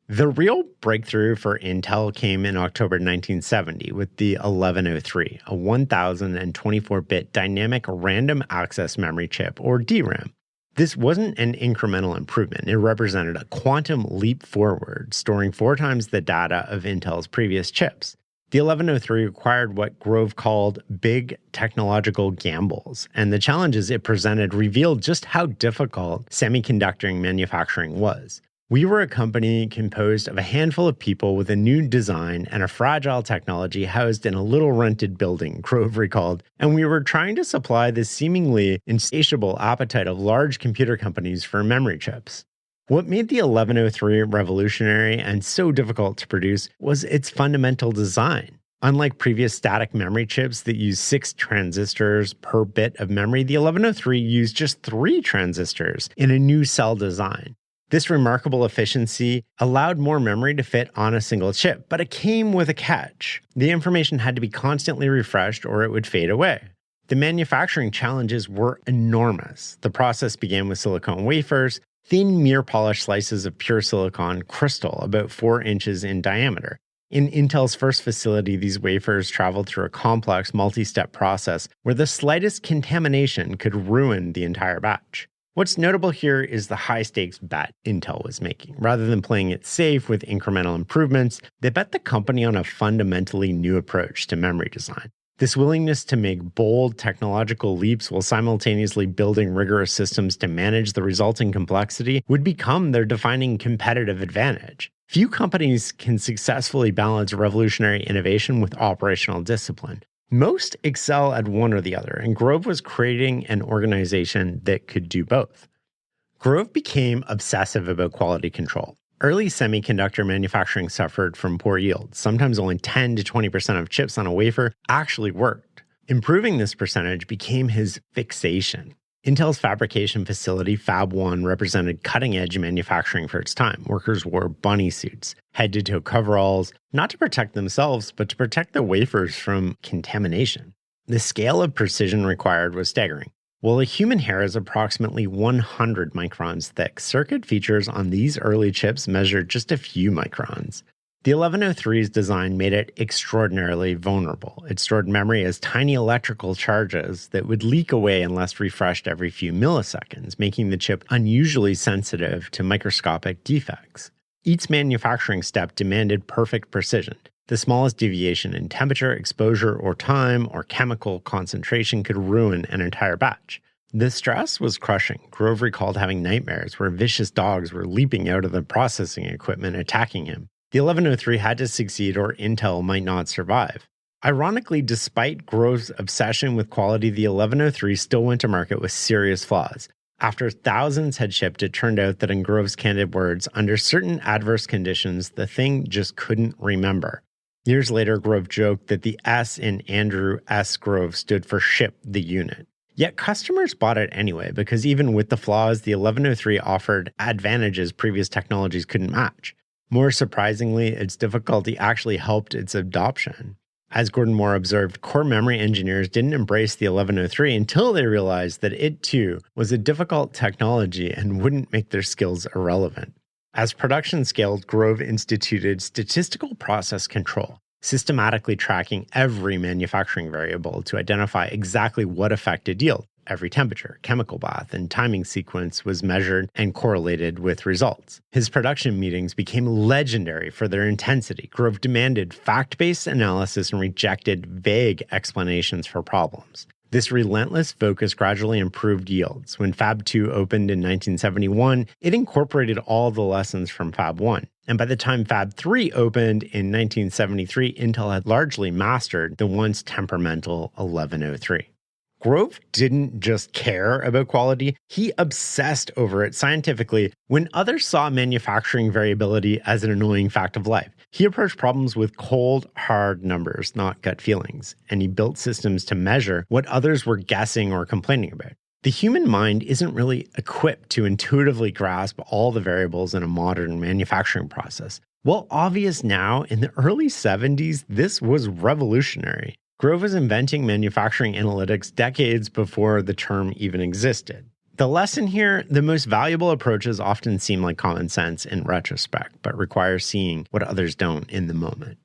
S1: The real breakthrough for Intel came in October 1970 with the 1103, a 1024-bit dynamic random access memory chip, or DRAM. This wasn't an incremental improvement. It represented a quantum leap forward, storing 4 times the data of Intel's previous chips. The 1103 required what Grove called big technological gambles, and the challenges it presented revealed just how difficult semiconductor manufacturing was. We were a company composed of a handful of people with a new design and a fragile technology housed in a little rented building, Grove recalled, and we were trying to supply the seemingly insatiable appetite of large computer companies for memory chips. What made the 1103 revolutionary and so difficult to produce was its fundamental design. Unlike previous static memory chips that use 6 transistors per bit of memory, the 1103 used just 3 transistors in a new cell design. This remarkable efficiency allowed more memory to fit on a single chip, but it came with a catch. The information had to be constantly refreshed or it would fade away. The manufacturing challenges were enormous. The process began with silicon wafers, thin mirror-polished slices of pure silicon crystal about 4 inches in diameter. In Intel's first facility, these wafers traveled through a complex multi-step process where the slightest contamination could ruin the entire batch. What's notable here is the high-stakes bet Intel was making. Rather than playing it safe with incremental improvements, they bet the company on a fundamentally new approach to memory design. This willingness to make bold technological leaps while simultaneously building rigorous systems to manage the resulting complexity would become their defining competitive advantage. Few companies can successfully balance revolutionary innovation with operational discipline. Most excel at one or the other, and Grove was creating an organization that could do both. Grove became obsessive about quality control. Early semiconductor manufacturing suffered from poor yields. Sometimes only 10 to 20% of chips on a wafer actually worked. Improving this percentage became his fixation. Intel's fabrication facility, Fab 1, represented cutting-edge manufacturing for its time. Workers wore bunny suits, head-to-toe coveralls, not to protect themselves, but to protect the wafers from contamination. The scale of precision required was staggering. While a human hair is approximately 100 microns thick, circuit features on these early chips measured just a few microns. The 1103's design made it extraordinarily vulnerable. It stored memory as tiny electrical charges that would leak away unless refreshed every few milliseconds, making the chip unusually sensitive to microscopic defects. Each manufacturing step demanded perfect precision. The smallest deviation in temperature, exposure, or time, or chemical concentration could ruin an entire batch. The stress was crushing. Grove recalled having nightmares where vicious dogs were leaping out of the processing equipment, attacking him. The 1103 had to succeed or Intel might not survive. Ironically, despite Grove's obsession with quality, the 1103 still went to market with serious flaws. After thousands had shipped, it turned out that in Grove's candid words, under certain adverse conditions, the thing just couldn't remember. Years later, Grove joked that the S in Andrew S. Grove stood for ship the unit. Yet customers bought it anyway, because even with the flaws, the 1103 offered advantages previous technologies couldn't match. More surprisingly, its difficulty actually helped its adoption. As Gordon Moore observed, core memory engineers didn't embrace the 1103 until they realized that it too was a difficult technology and wouldn't make their skills irrelevant. As production scaled, Grove instituted statistical process control, systematically tracking every manufacturing variable to identify exactly what affected yield. Every temperature, chemical bath, and timing sequence was measured and correlated with results. His production meetings became legendary for their intensity. Grove demanded fact-based analysis and rejected vague explanations for problems. This relentless focus gradually improved yields. When Fab 2 opened in 1971, it incorporated all the lessons from Fab 1. And by the time Fab 3 opened in 1973, Intel had largely mastered the once temperamental 1103. Grove didn't just care about quality, he obsessed over it scientifically when others saw manufacturing variability as an annoying fact of life. He approached problems with cold, hard numbers, not gut feelings, and he built systems to measure what others were guessing or complaining about. The human mind isn't really equipped to intuitively grasp all the variables in a modern manufacturing process. While obvious now, in the early 70s, this was revolutionary. Grove was inventing manufacturing analytics decades before the term even existed. The lesson here, the most valuable approaches often seem like common sense in retrospect, but require seeing what others don't in the moment.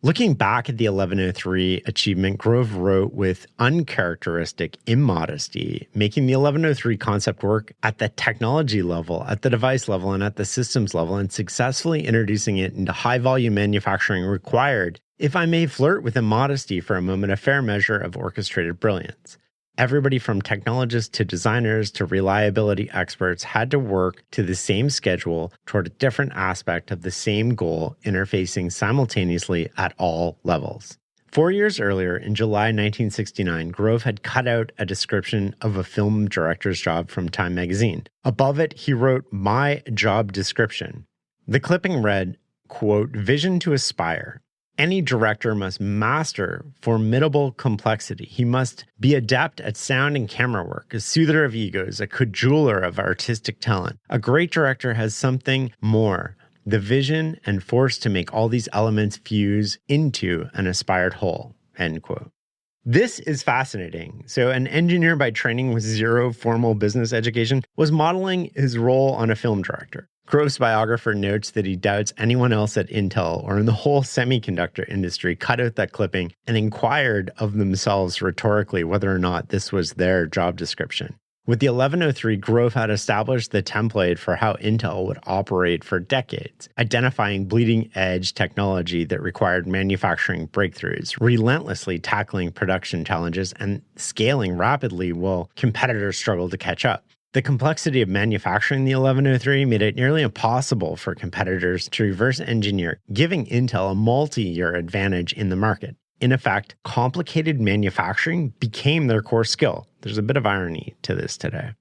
S1: Looking back at the 1103 achievement, Grove wrote with uncharacteristic immodesty, making the 1103 concept work at the technology level, at the device level, and at the systems level, and successfully introducing it into high-volume manufacturing required, if I may flirt with immodesty for a moment, a fair measure of orchestrated brilliance. Everybody from technologists to designers to reliability experts had to work to the same schedule toward a different aspect of the same goal, interfacing simultaneously at all levels. 4 years earlier, in July 1969, Grove had cut out a description of a film director's job from Time magazine. Above it, he wrote, "My job description." The clipping read, quote, "Vision to aspire. Any director must master formidable complexity. He must be adept at sound and camera work, a soother of egos, a cajoler of artistic talent. A great director has something more, the vision and force to make all these elements fuse into an aspired whole," end quote. This is fascinating. So an engineer by training with zero formal business education was modeling his role on a film director. Grove's biographer notes that he doubts anyone else at Intel or in the whole semiconductor industry cut out that clipping and inquired of themselves rhetorically whether or not this was their job description. With the 1103, Grove had established the template for how Intel would operate for decades, identifying bleeding-edge technology that required manufacturing breakthroughs, relentlessly tackling production challenges, and scaling rapidly while competitors struggled to catch up. The complexity of manufacturing the 1103 made it nearly impossible for competitors to reverse engineer, giving Intel a multi-year advantage in the market. In effect, complicated manufacturing became their core skill. There's a bit of irony to this today.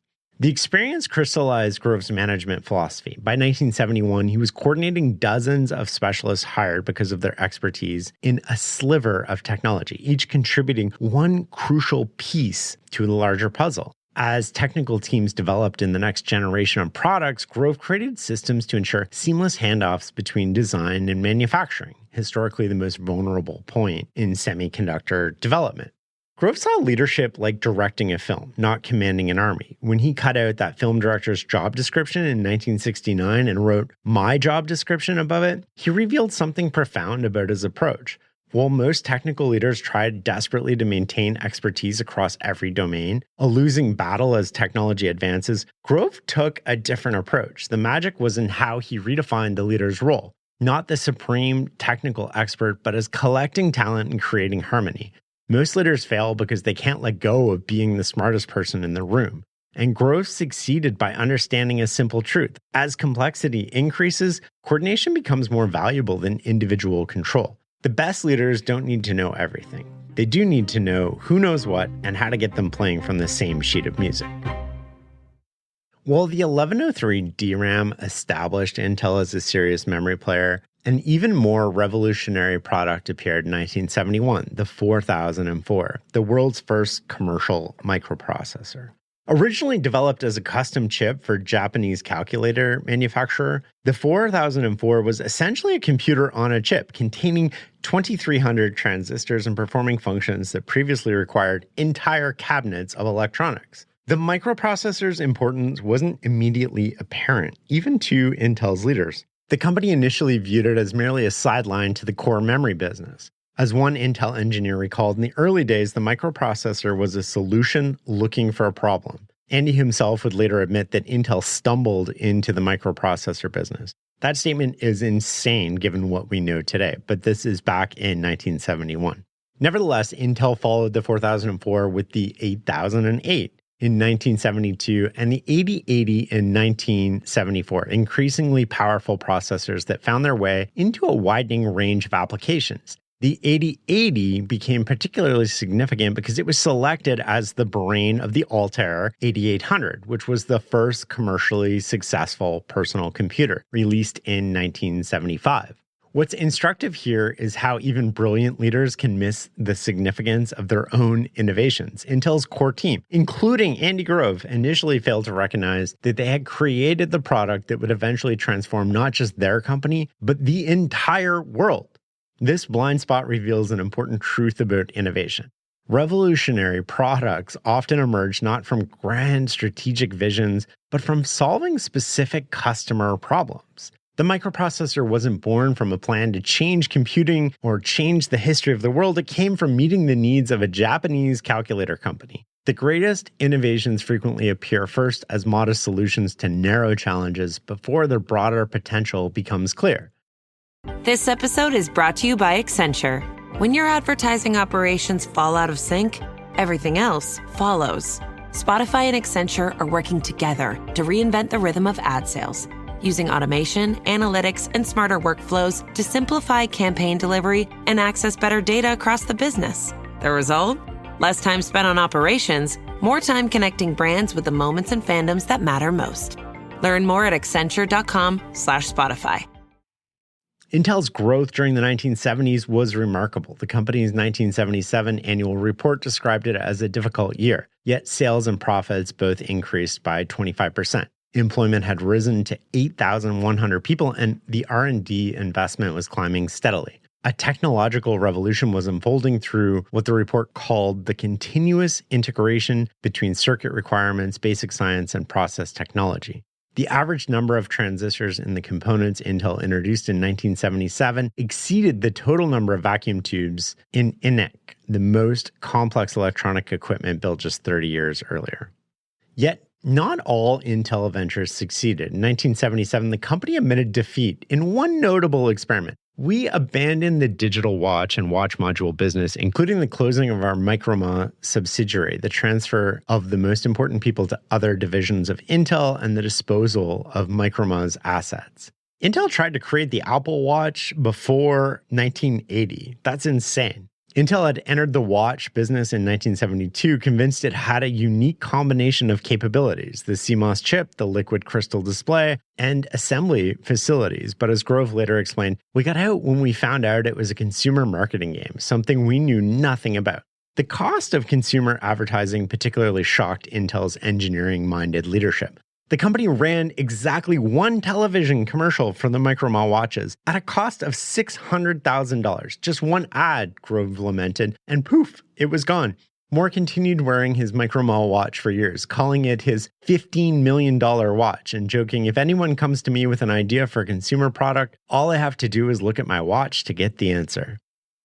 S1: The experience crystallized Grove's management philosophy. By 1971, he was coordinating dozens of specialists hired because of their expertise in a sliver of technology, each contributing one crucial piece to the larger puzzle. As technical teams developed in the next generation of products, Grove created systems to ensure seamless handoffs between design and manufacturing, historically the most vulnerable point in semiconductor development. Grove saw leadership like directing a film, not commanding an army. When he cut out that film director's job description in 1969 and wrote "My job description" above it, he revealed something profound about his approach. While most technical leaders tried desperately to maintain expertise across every domain, a losing battle as technology advances, Grove took a different approach. The magic was in how he redefined the leader's role, not the supreme technical expert, but as collecting talent and creating harmony. Most leaders fail because they can't let go of being the smartest person in the room. And Grove succeeded by understanding a simple truth. As complexity increases, coordination becomes more valuable than individual control. The best leaders don't need to know everything. They do need to know who knows what and how to get them playing from the same sheet of music. While the 1103 DRAM established Intel as a serious memory player, an even more revolutionary product appeared in 1971, the 4004, the world's first commercial microprocessor. Originally developed as a custom chip for Japanese calculator manufacturer, the 4004 was essentially a computer on a chip containing 2,300 transistors and performing functions that previously required entire cabinets of electronics. The microprocessor's importance wasn't immediately apparent, even to Intel's leaders. The company initially viewed it as merely a sideline to the core memory business. As one Intel engineer recalled, in the early days, the microprocessor was a solution looking for a problem. Andy himself would later admit that Intel stumbled into the microprocessor business. That statement is insane given what we know today, but this is back in 1971. Nevertheless, Intel followed the 4004 with the 8008 in 1972 and the 8080 in 1974, increasingly powerful processors that found their way into a widening range of applications. The 8080 became particularly significant because it was selected as the brain of the Altair 8800, which was the first commercially successful personal computer, released in 1975. What's instructive here is how even brilliant leaders can miss the significance of their own innovations. Intel's core team, including Andy Grove, initially failed to recognize that they had created the product that would eventually transform not just their company, but the entire world. This blind spot reveals an important truth about innovation. Revolutionary products often emerge not from grand strategic visions, but from solving specific customer problems. The microprocessor wasn't born from a plan to change computing or change the history of the world. It came from meeting the needs of a Japanese calculator company. The greatest innovations frequently appear first as modest solutions to narrow challenges before their broader potential becomes clear.
S3: This episode is brought to you by Accenture. When your advertising operations fall out of sync, everything else follows. Spotify and Accenture are working together to reinvent the rhythm of ad sales, using automation, analytics, and smarter workflows to simplify campaign delivery and access better data across the business. The result? Less time spent on operations, more time connecting brands with the moments and fandoms that matter most. Learn more at accenture.com/Spotify.
S1: Intel's growth during the 1970s was remarkable. The company's 1977 annual report described it as a difficult year, yet sales and profits both increased by 25%. Employment had risen to 8,100 people, and the R&D investment was climbing steadily. A technological revolution was unfolding through what the report called the continuous integration between circuit requirements, basic science, and process technology. The average number of transistors in the components Intel introduced in 1977 exceeded the total number of vacuum tubes in ENIAC, the most complex electronic equipment built just 30 years earlier. Yet, not all Intel ventures succeeded. In 1977, the company admitted defeat in one notable experiment. We abandoned the digital watch and watch module business, including the closing of our Microma subsidiary, the transfer of the most important people to other divisions of Intel, and the disposal of Microma's assets. Intel tried to create the Apple Watch before 1980. That's insane. Intel had entered the watch business in 1972, convinced it had a unique combination of capabilities, the CMOS chip, the liquid crystal display, and assembly facilities. But as Grove later explained, we got out when we found out it was a consumer marketing game, something we knew nothing about. The cost of consumer advertising particularly shocked Intel's engineering-minded leadership. The company ran exactly one television commercial for the Microma watches at a cost of $600,000. Just one ad, Grove lamented, and poof, it was gone. Moore continued wearing his Microma watch for years, calling it his $15 million watch and joking, if anyone comes to me with an idea for a consumer product, all I have to do is look at my watch to get the answer.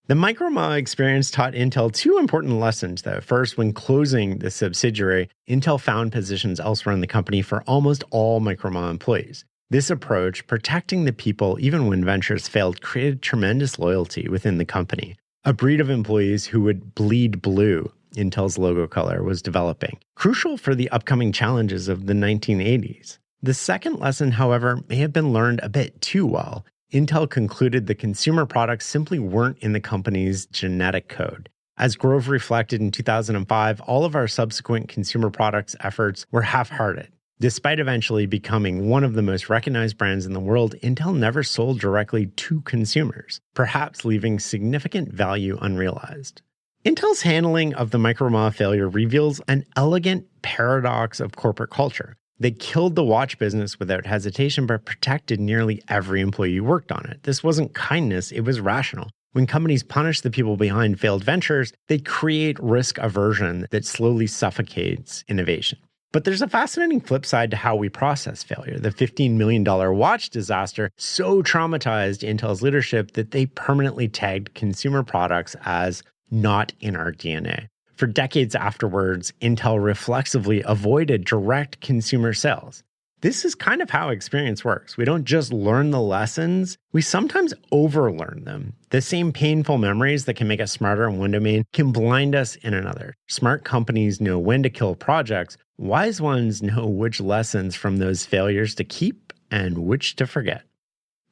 S1: The Microma experience taught Intel two important lessons, though. First, when closing the subsidiary, Intel found positions elsewhere in the company for almost all Microma employees. This approach, protecting the people even when ventures failed, created tremendous loyalty within the company. A breed of employees who would bleed blue, Intel's logo color, was developing, crucial for the upcoming challenges of the 1980s. The second lesson, however, may have been learned a bit too well. Intel concluded the consumer products simply weren't in the company's genetic code. As Grove reflected in 2005, all of our subsequent consumer products efforts were half-hearted. Despite eventually becoming one of the most recognized brands in the world, Intel never sold directly to consumers, perhaps leaving significant value unrealized. Intel's handling of the Microma failure reveals an elegant paradox of corporate culture. They killed the watch business without hesitation, but protected nearly every employee who worked on it. This wasn't kindness, it was rational. When companies punish the people behind failed ventures, they create risk aversion that slowly suffocates innovation. But there's a fascinating flip side to how we process failure. The $15 million watch disaster so traumatized Intel's leadership that they permanently tagged consumer products as not in our DNA. For decades afterwards, Intel reflexively avoided direct consumer sales. This is kind of how experience works. We don't just learn the lessons, we sometimes overlearn them. The same painful memories that can make us smarter in one domain can blind us in another. Smart companies know when to kill projects. Wise ones know which lessons from those failures to keep and which to forget.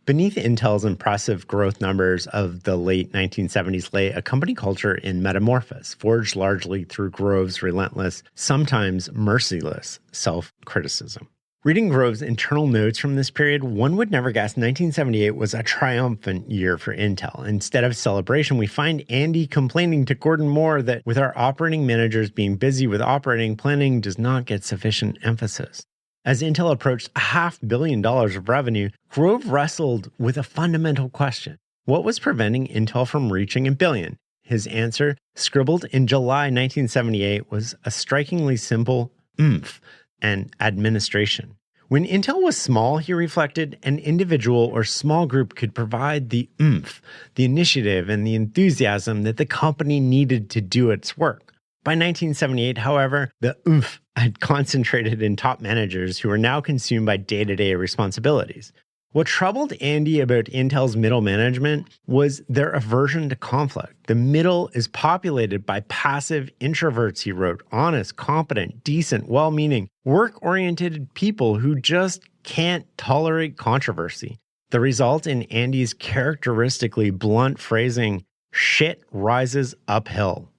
S1: Beneath Intel's impressive growth numbers of the late 1970s lay a company culture in metamorphosis, forged largely through Grove's relentless, sometimes merciless self-criticism. Reading Grove's internal notes from this period, one would never guess 1978 was a triumphant year for Intel. Instead of celebration, we find Andy complaining to Gordon Moore that with our operating managers being busy with operating, planning does not get sufficient emphasis. As Intel approached $500 million of revenue, Grove wrestled with a fundamental question. What was preventing Intel from reaching $1 billion? His answer, scribbled in July 1978, was a strikingly simple oomph and administration. When Intel was small, he reflected, an individual or small group could provide the oomph, the initiative, and the enthusiasm that the company needed to do its work. By 1978, however, the oomph had concentrated in top managers who were now consumed by day-to-day responsibilities. What troubled Andy about Intel's middle management was their aversion to conflict. The middle is populated by passive introverts, he wrote, honest, competent, decent, well-meaning, work-oriented people who just can't tolerate controversy. The result in Andy's characteristically blunt phrasing, shit rises uphill.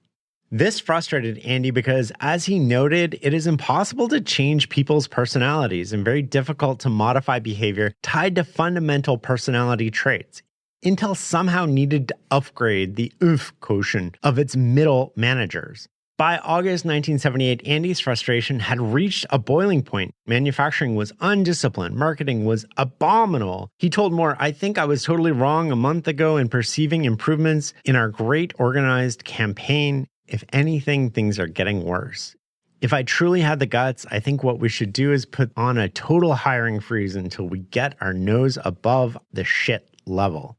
S1: This frustrated Andy because, as he noted, it is impossible to change people's personalities and very difficult to modify behavior tied to fundamental personality traits. Intel somehow needed to upgrade the oomph quotient of its middle managers. By August 1978, Andy's frustration had reached a boiling point. Manufacturing was undisciplined. Marketing was abominable. He told Moore, I think I was totally wrong a month ago in perceiving improvements in our great organized campaign. If anything, things are getting worse. If I truly had the guts, I think what we should do is put on a total hiring freeze until we get our nose above the shit level.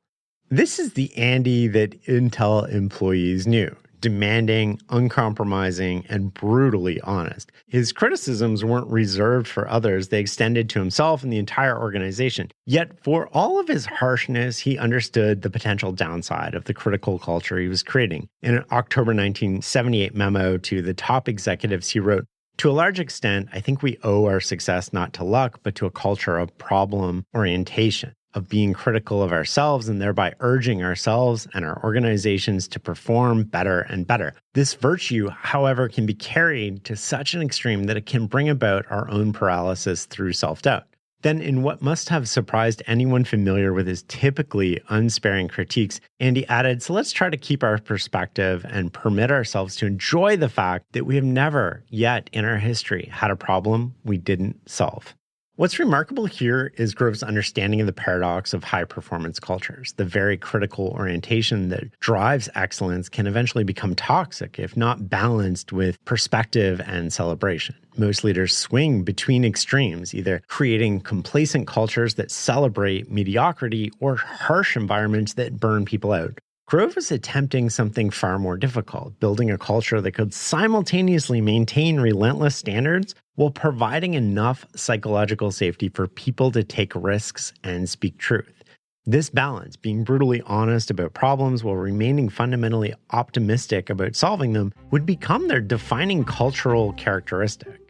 S1: This is the Andy that Intel employees knew. Demanding, uncompromising, and brutally honest. His criticisms weren't reserved for others. They extended to himself and the entire organization. Yet, for all of his harshness, he understood the potential downside of the critical culture he was creating. In an October 1978 memo to the top executives, he wrote, to a large extent, I think we owe our success not to luck, but to a culture of problem orientation, of being critical of ourselves and thereby urging ourselves and our organizations to perform better and better. This virtue, however, can be carried to such an extreme that it can bring about our own paralysis through self-doubt. Then, in what must have surprised anyone familiar with his typically unsparing critiques, Andy added, so let's try to keep our perspective and permit ourselves to enjoy the fact that we have never yet in our history had a problem we didn't solve. What's remarkable here is Grove's understanding of the paradox of high-performance cultures. The very critical orientation that drives excellence can eventually become toxic if not balanced with perspective and celebration. Most leaders swing between extremes, either creating complacent cultures that celebrate mediocrity or harsh environments that burn people out. Grove was attempting something far more difficult, building a culture that could simultaneously maintain relentless standards while providing enough psychological safety for people to take risks and speak truth. This balance, being brutally honest about problems while remaining fundamentally optimistic about solving them, would become their defining cultural characteristic.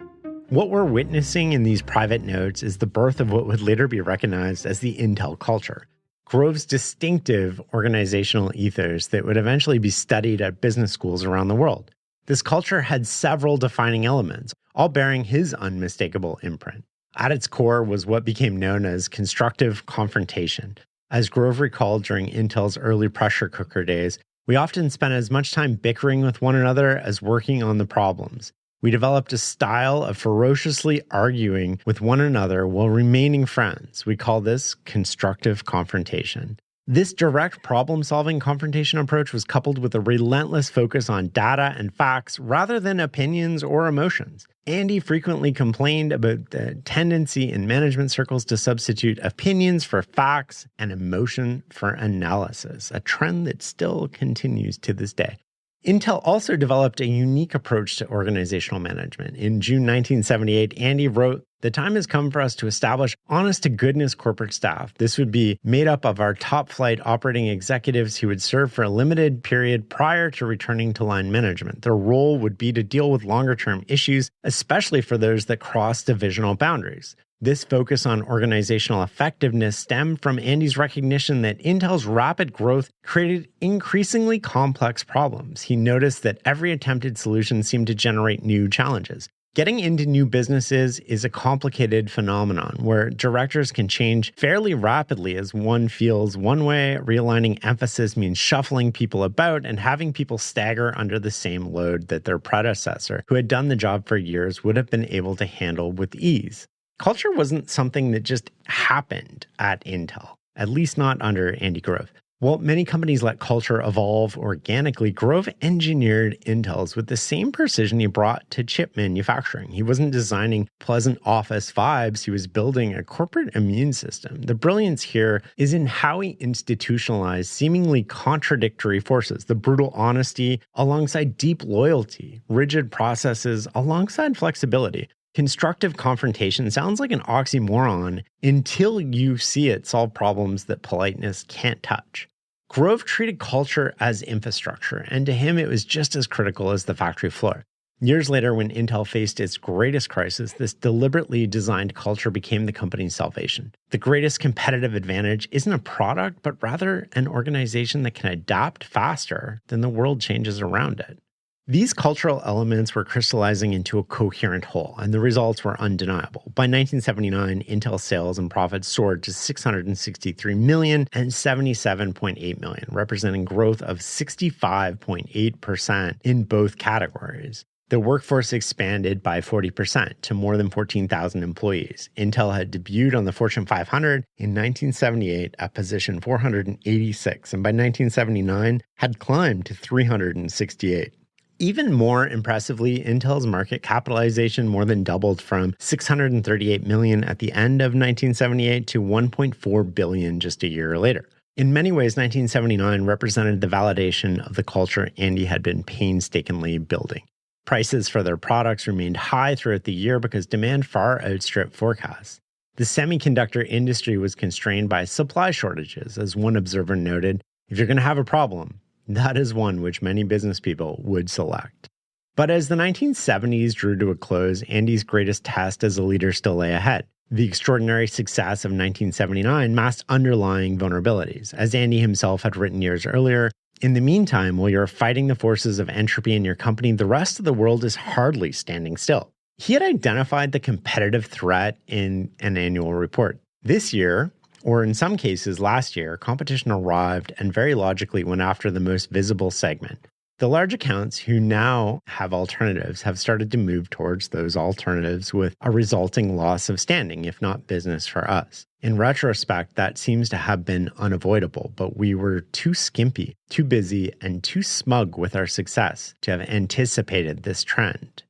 S1: What we're witnessing in these private notes is the birth of what would later be recognized as the Intel culture. Grove's distinctive organizational ethos that would eventually be studied at business schools around the world. This culture had several defining elements, all bearing his unmistakable imprint. At its core was what became known as constructive confrontation. As Grove recalled during Intel's early pressure cooker days, we often spent as much time bickering with one another as working on the problems. We developed a style of ferociously arguing with one another while remaining friends. We call this constructive confrontation. This direct problem-solving confrontation approach was coupled with a relentless focus on data and facts rather than opinions or emotions. Andy frequently complained about the tendency in management circles to substitute opinions for facts and emotion for analysis, a trend that still continues to this day. Intel also developed a unique approach to organizational management. In June 1978, Andy wrote, "The time has come for us to establish honest-to-goodness corporate staff. This would be made up of our top-flight operating executives who would serve for a limited period prior to returning to line management. Their role would be to deal with longer-term issues, especially for those that cross divisional boundaries. This focus on organizational effectiveness stemmed from Andy's recognition that Intel's rapid growth created increasingly complex problems. He noticed that every attempted solution seemed to generate new challenges. Getting into new businesses is a complicated phenomenon where directors can change fairly rapidly as one feels one way. Realigning emphasis means shuffling people about and having people stagger under the same load that their predecessor, who had done the job for years, would have been able to handle with ease. Culture wasn't something that just happened at Intel, at least not under Andy Grove. While many companies let culture evolve organically, Grove engineered Intel's with the same precision he brought to chip manufacturing. He wasn't designing pleasant office vibes, he was building a corporate immune system. The brilliance here is in how he institutionalized seemingly contradictory forces, the brutal honesty alongside deep loyalty, rigid processes alongside flexibility. Constructive confrontation sounds like an oxymoron until you see it solve problems that politeness can't touch. Grove treated culture as infrastructure, and to him it was just as critical as the factory floor. Years later, when Intel faced its greatest crisis, this deliberately designed culture became the company's salvation. The greatest competitive advantage isn't a product, but rather an organization that can adapt faster than the world changes around it. These cultural elements were crystallizing into a coherent whole, and the results were undeniable. By 1979, Intel sales and profits soared to $663 million and $77.8 million, representing growth of 65.8% in both categories. The workforce expanded by 40% to more than 14,000 employees. Intel had debuted on the Fortune 500 in 1978 at position 486, and by 1979 had climbed to 368. Even more impressively, Intel's market capitalization more than doubled from $638 million at the end of 1978 to $1.4 billion just a year later. In many ways, 1979 represented the validation of the culture Andy had been painstakingly building. Prices for their products remained high throughout the year because demand far outstripped forecasts. The semiconductor industry was constrained by supply shortages. As one observer noted, if you're going to have a problem, that is one which many business people would select. But as the 1970s drew to a close, Andy's greatest test as a leader still lay ahead. The extraordinary success of 1979 masked underlying vulnerabilities. As Andy himself had written years earlier, in the meantime, while you're fighting the forces of entropy in your company, the rest of the world is hardly standing still. He had identified the competitive threat in an annual report. This year, or in some cases last year, competition arrived and very logically went after the most visible segment. The large accounts who now have alternatives have started to move towards those alternatives with a resulting loss of standing, if not business for us. In retrospect, that seems to have been unavoidable, but we were too skimpy, too busy, and too smug with our success to have anticipated this trend.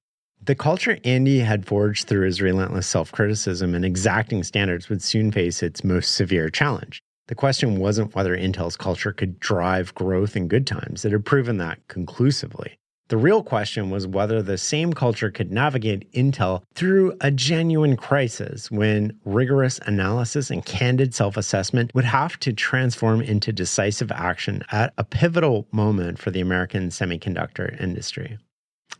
S1: The culture Andy had forged through his relentless self-criticism and exacting standards would soon face its most severe challenge. The question wasn't whether Intel's culture could drive growth in good times. It had proven that conclusively. The real question was whether the same culture could navigate Intel through a genuine crisis when rigorous analysis and candid self-assessment would have to transform into decisive action at a pivotal moment for the American semiconductor industry.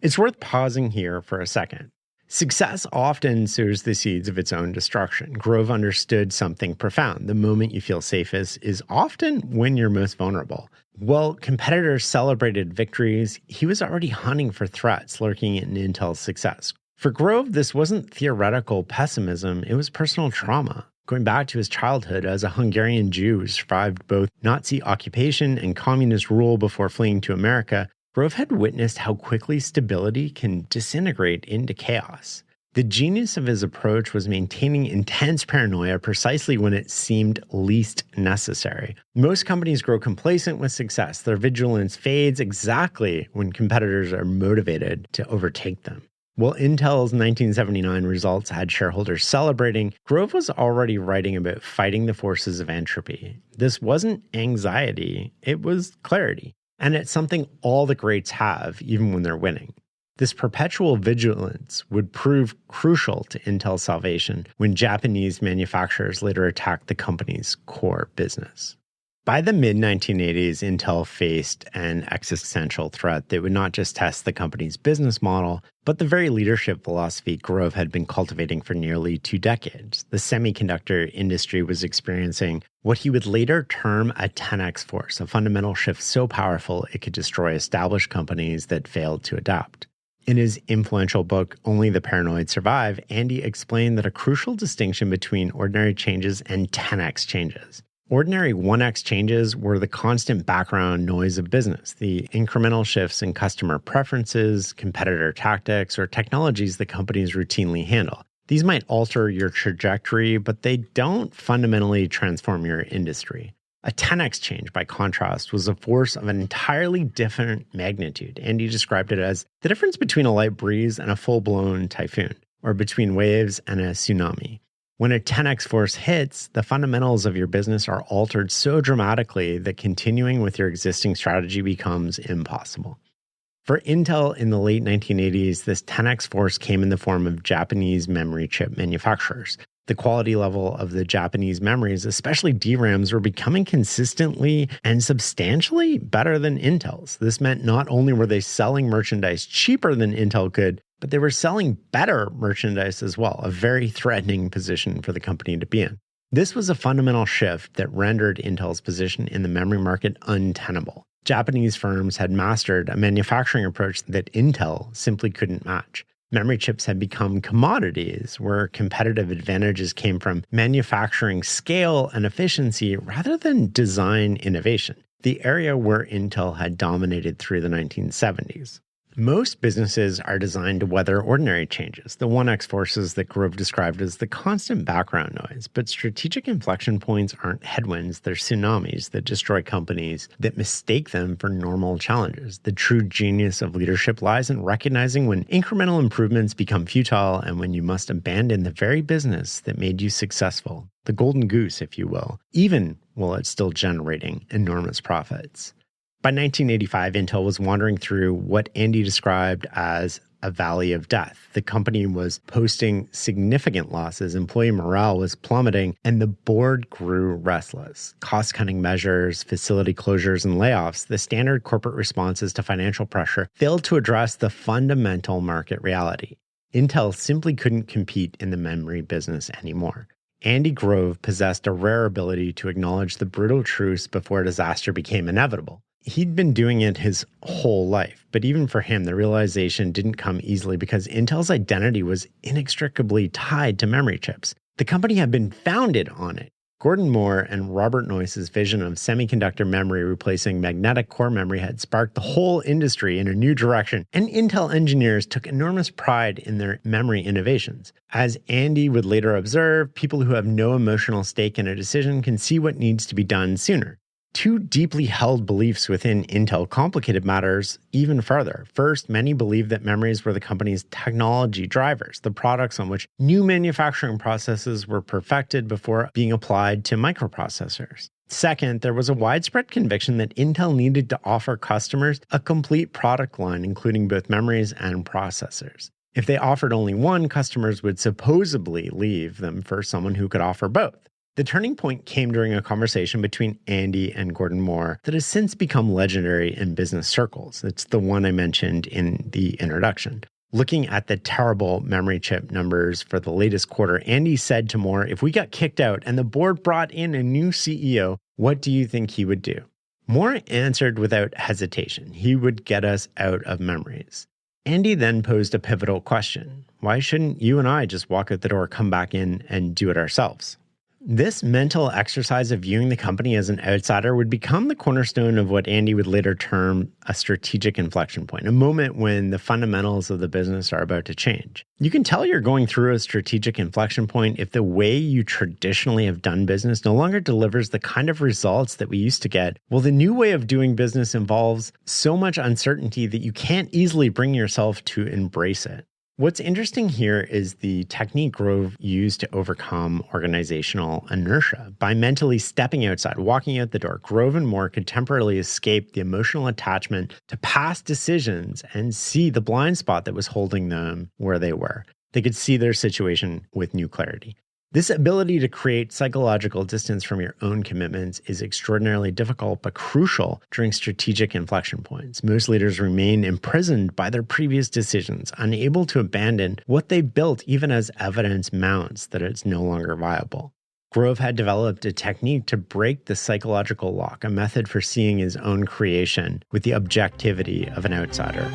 S1: It's worth pausing here for a second. Success often sows the seeds of its own destruction. Grove understood something profound. The moment you feel safest is often when you're most vulnerable. While competitors celebrated victories, he was already hunting for threats lurking in Intel's success. For Grove, this wasn't theoretical pessimism, it was personal trauma. Going back to his childhood as a Hungarian Jew who survived both Nazi occupation and communist rule before fleeing to America, Grove had witnessed how quickly stability can disintegrate into chaos. The genius of his approach was maintaining intense paranoia precisely when it seemed least necessary. Most companies grow complacent with success. Their vigilance fades exactly when competitors are motivated to overtake them. While Intel's 1979 results had shareholders celebrating, Grove was already writing about fighting the forces of entropy. This wasn't anxiety, it was clarity. And it's something all the greats have, even when they're winning. This perpetual vigilance would prove crucial to Intel's salvation when Japanese manufacturers later attacked the company's core business. By the mid-1980s, Intel faced an existential threat that would not just test the company's business model, but the very leadership philosophy Grove had been cultivating for nearly 2 decades. The semiconductor industry was experiencing what he would later term a 10x force, a fundamental shift so powerful it could destroy established companies that failed to adapt. In his influential book, Only the Paranoid Survive, Andy explained that a crucial distinction between ordinary changes and 10x changes. Ordinary 1x changes were the constant background noise of business, the incremental shifts in customer preferences, competitor tactics, or technologies that companies routinely handle. These might alter your trajectory, but they don't fundamentally transform your industry. A 10x change, by contrast, was a force of an entirely different magnitude. Andy described it as the difference between a light breeze and a full-blown typhoon, or between waves and a tsunami. When a 10x force hits, the fundamentals of your business are altered so dramatically that continuing with your existing strategy becomes impossible. For Intel in the late 1980s, this 10x force came in the form of Japanese memory chip manufacturers. The quality level of the Japanese memories, especially DRAMs, were becoming consistently and substantially better than Intel's. This meant not only were they selling merchandise cheaper than Intel could, but they were selling better merchandise as well, a very threatening position for the company to be in. This was a fundamental shift that rendered Intel's position in the memory market untenable. Japanese firms had mastered a manufacturing approach that Intel simply couldn't match. Memory chips had become commodities where competitive advantages came from manufacturing scale and efficiency rather than design innovation, the area where Intel had dominated through the 1970s. Most businesses are designed to weather ordinary changes, the 1x forces that Grove described as the constant background noise. But strategic inflection points aren't headwinds, they're tsunamis that destroy companies that mistake them for normal challenges. The true genius of leadership lies in recognizing when incremental improvements become futile and when you must abandon the very business that made you successful. The golden goose, if you will, even while it's still generating enormous profits. By 1985, Intel was wandering through what Andy described as a valley of death. The company was posting significant losses, employee morale was plummeting, and the board grew restless. Cost-cutting measures, facility closures, and layoffs, the standard corporate responses to financial pressure, failed to address the fundamental market reality. Intel simply couldn't compete in the memory business anymore. Andy Grove possessed a rare ability to acknowledge the brutal truths before disaster became inevitable. He'd been doing it his whole life, but even for him, the realization didn't come easily because Intel's identity was inextricably tied to memory chips. The company had been founded on it. Gordon Moore and Robert Noyce's vision of semiconductor memory replacing magnetic core memory had sparked the whole industry in a new direction, and Intel engineers took enormous pride in their memory innovations. As Andy would later observe, people who have no emotional stake in a decision can see what needs to be done sooner. Two deeply held beliefs within Intel complicated matters even further. First, many believed that memories were the company's technology drivers, the products on which new manufacturing processes were perfected before being applied to microprocessors. Second, there was a widespread conviction that Intel needed to offer customers a complete product line, including both memories and processors. If they offered only one, customers would supposedly leave them for someone who could offer both. The turning point came during a conversation between Andy and Gordon Moore that has since become legendary in business circles. It's the one I mentioned in the introduction. Looking at the terrible memory chip numbers for the latest quarter, Andy said to Moore, "If we got kicked out and the board brought in a new CEO, what do you think he would do?" Moore answered without hesitation. He would get us out of memories. Andy then posed a pivotal question. Why shouldn't you and I just walk out the door, come back in, and do it ourselves? This mental exercise of viewing the company as an outsider would become the cornerstone of what Andy would later term a strategic inflection point, a moment when the fundamentals of the business are about to change. You can tell you're going through a strategic inflection point if the way you traditionally have done business no longer delivers the kind of results that we used to get. Well, the new way of doing business involves so much uncertainty that you can't easily bring yourself to embrace it. What's interesting here is the technique Grove used to overcome organizational inertia. By mentally stepping outside, walking out the door, Grove and Moore could temporarily escape the emotional attachment to past decisions and see the blind spot that was holding them where they were. They could see their situation with new clarity. This ability to create psychological distance from your own commitments is extraordinarily difficult but crucial during strategic inflection points. Most leaders remain imprisoned by their previous decisions, unable to abandon what they built even as evidence mounts that it's no longer viable. Grove had developed a technique to break the psychological lock, a method for seeing his own creation with the objectivity of an outsider.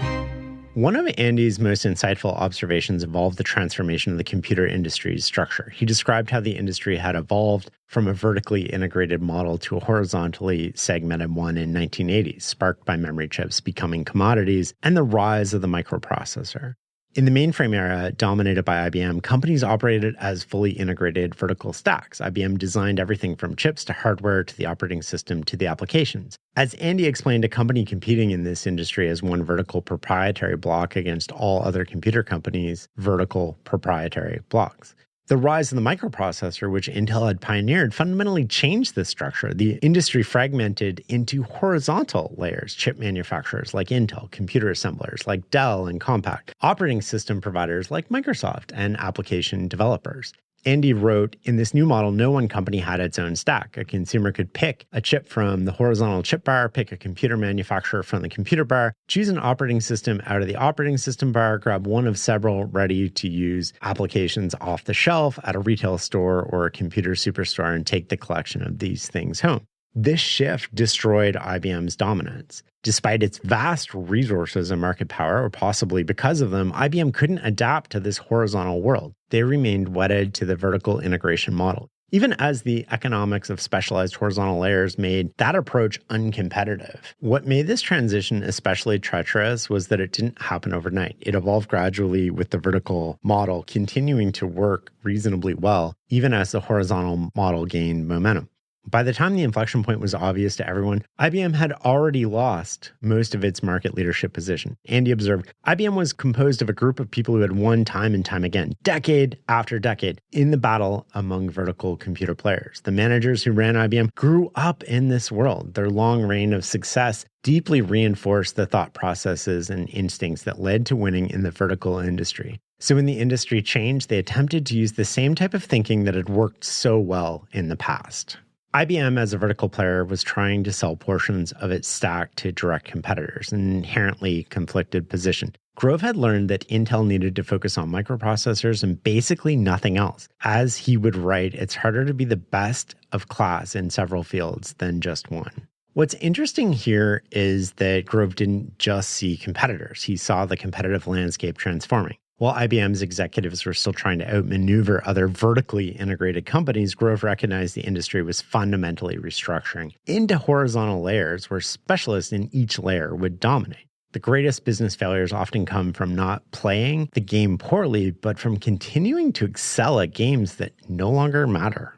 S1: One of Andy's most insightful observations involved the transformation of the computer industry's structure. He described how the industry had evolved from a vertically integrated model to a horizontally segmented one in 1980s, sparked by memory chips becoming commodities and the rise of the microprocessor. In the mainframe era, dominated by IBM, companies operated as fully integrated vertical stacks. IBM designed everything from chips to hardware to the operating system to the applications. As Andy explained, a company competing in this industry as one vertical proprietary block against all other computer companies' vertical proprietary blocks. The rise of the microprocessor, which Intel had pioneered, fundamentally changed this structure. The industry fragmented into horizontal layers: chip manufacturers like Intel, computer assemblers like Dell and Compaq, operating system providers like Microsoft, and application developers. Andy wrote, in this new model, no one company had its own stack. A consumer could pick a chip from the horizontal chip bar, pick a computer manufacturer from the computer bar, choose an operating system out of the operating system bar, grab one of several ready-to-use applications off the shelf at a retail store or a computer superstore, and take the collection of these things home. This shift destroyed IBM's dominance. Despite its vast resources and market power, or possibly because of them, IBM couldn't adapt to this horizontal world. They remained wedded to the vertical integration model, even as the economics of specialized horizontal layers made that approach uncompetitive. What made this transition especially treacherous was that it didn't happen overnight. It evolved gradually, with the vertical model continuing to work reasonably well, even as the horizontal model gained momentum. By the time the inflection point was obvious to everyone, IBM had already lost most of its market leadership position. Andy observed, IBM was composed of a group of people who had won time and time again, decade after decade, in the battle among vertical computer players. The managers who ran IBM grew up in this world. Their long reign of success deeply reinforced the thought processes and instincts that led to winning in the vertical industry. So when the industry changed, they attempted to use the same type of thinking that had worked so well in the past. IBM, as a vertical player, was trying to sell portions of its stack to direct competitors, an inherently conflicted position. Grove had learned that Intel needed to focus on microprocessors and basically nothing else. As he would write, it's harder to be the best of class in several fields than just one. What's interesting here is that Grove didn't just see competitors. He saw the competitive landscape transforming. While IBM's executives were still trying to outmaneuver other vertically integrated companies, Grove recognized the industry was fundamentally restructuring into horizontal layers where specialists in each layer would dominate. The greatest business failures often come from not playing the game poorly, but from continuing to excel at games that no longer matter.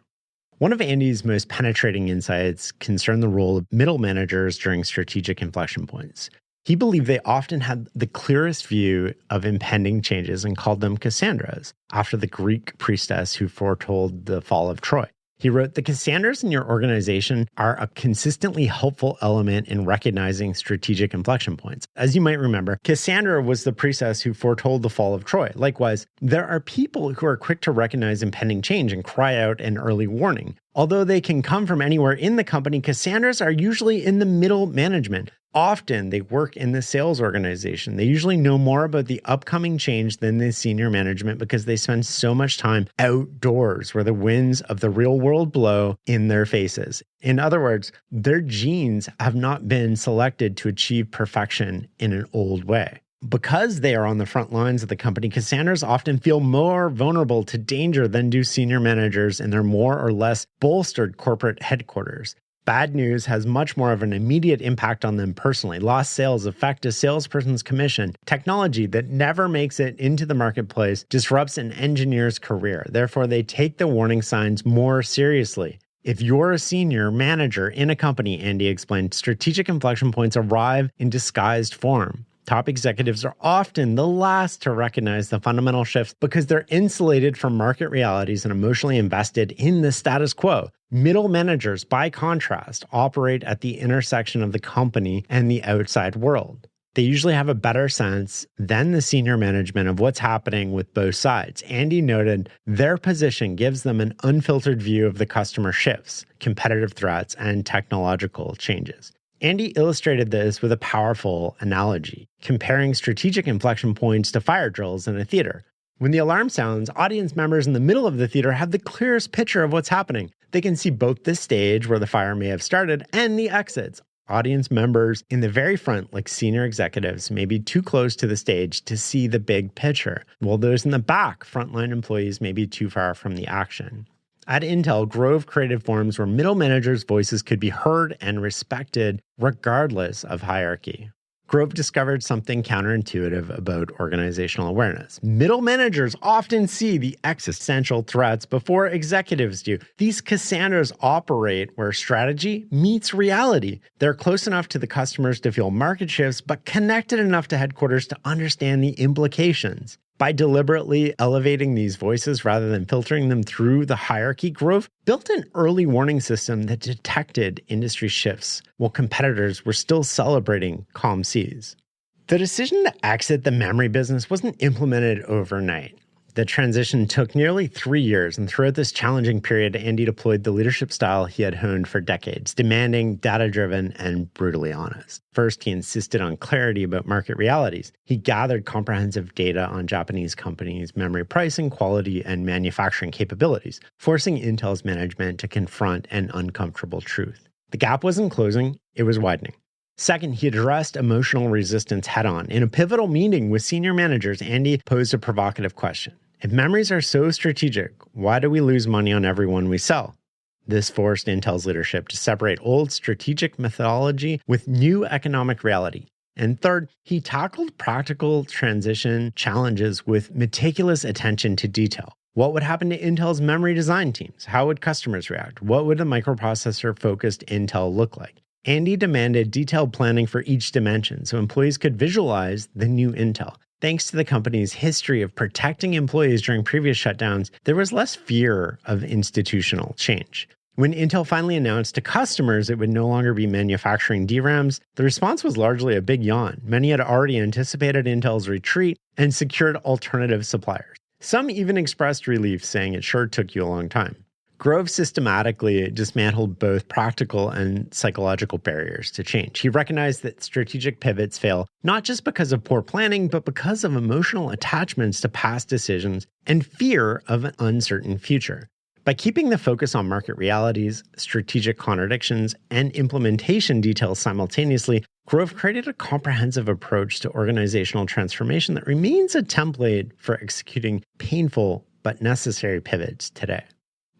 S1: One of Andy's most penetrating insights concerned the role of middle managers during strategic inflection points. He believed they often had the clearest view of impending changes and called them Cassandras, after the Greek priestess who foretold the fall of Troy. He wrote, "The Cassandras in your organization are a consistently helpful element in recognizing strategic inflection points." As you might remember, Cassandra was the priestess who foretold the fall of Troy. Likewise, there are people who are quick to recognize impending change and cry out an early warning. Although they can come from anywhere in the company, Cassandras are usually in the middle management. Often they work in the sales organization. They usually know more about the upcoming change than the senior management because they spend so much time outdoors where the winds of the real world blow in their faces. In other words, their genes have not been selected to achieve perfection in an old way. Because they are on the front lines of the company, Cassandras often feel more vulnerable to danger than do senior managers in their more or less bolstered corporate headquarters. Bad news has much more of an immediate impact on them personally. Lost sales affect a salesperson's commission. Technology that never makes it into the marketplace disrupts an engineer's career. Therefore, they take the warning signs more seriously. If you're a senior manager in a company, Andy explained, strategic inflection points arrive in disguised form. Top executives are often the last to recognize the fundamental shifts because they're insulated from market realities and emotionally invested in the status quo. Middle managers, by contrast, operate at the intersection of the company and the outside world. They usually have a better sense than the senior management of what's happening with both sides. Andy noted their position gives them an unfiltered view of the customer shifts, competitive threats, and technological changes. Andy illustrated this with a powerful analogy, comparing strategic inflection points to fire drills in a theater. When the alarm sounds, audience members in the middle of the theater have the clearest picture of what's happening. They can see both the stage where the fire may have started and the exits. Audience members in the very front, like senior executives, may be too close to the stage to see the big picture, while those in the back, frontline employees, may be too far from the action. At Intel, Grove created forums where middle managers' voices could be heard and respected regardless of hierarchy. Grove discovered something counterintuitive about organizational awareness. Middle managers often see the existential threats before executives do. These Cassandras operate where strategy meets reality. They're close enough to the customers to feel market shifts, but connected enough to headquarters to understand the implications. By deliberately elevating these voices rather than filtering them through the hierarchy, Grove built an early warning system that detected industry shifts while competitors were still celebrating calm seas. The decision to exit the memory business wasn't implemented overnight. The transition took nearly 3 years, and throughout this challenging period, Andy deployed the leadership style he had honed for decades, demanding, data-driven, and brutally honest. First, he insisted on clarity about market realities. He gathered comprehensive data on Japanese companies' memory pricing, quality, and manufacturing capabilities, forcing Intel's management to confront an uncomfortable truth. The gap wasn't closing, it was widening. Second, he addressed emotional resistance head-on. In a pivotal meeting with senior managers, Andy posed a provocative question. If memories are so strategic, why do we lose money on every one we sell? This forced Intel's leadership to separate old strategic methodology with new economic reality. And third, he tackled practical transition challenges with meticulous attention to detail. What would happen to Intel's memory design teams? How would customers react? What would a microprocessor-focused Intel look like? Andy demanded detailed planning for each dimension so employees could visualize the new Intel. Thanks to the company's history of protecting employees during previous shutdowns, there was less fear of institutional change. When Intel finally announced to customers it would no longer be manufacturing DRAMs, the response was largely a big yawn. Many had already anticipated Intel's retreat and secured alternative suppliers. Some even expressed relief, saying it sure took you a long time. Grove systematically dismantled both practical and psychological barriers to change. He recognized that strategic pivots fail not just because of poor planning, but because of emotional attachments to past decisions and fear of an uncertain future. By keeping the focus on market realities, strategic contradictions, and implementation details simultaneously, Grove created a comprehensive approach to organizational transformation that remains a template for executing painful but necessary pivots today.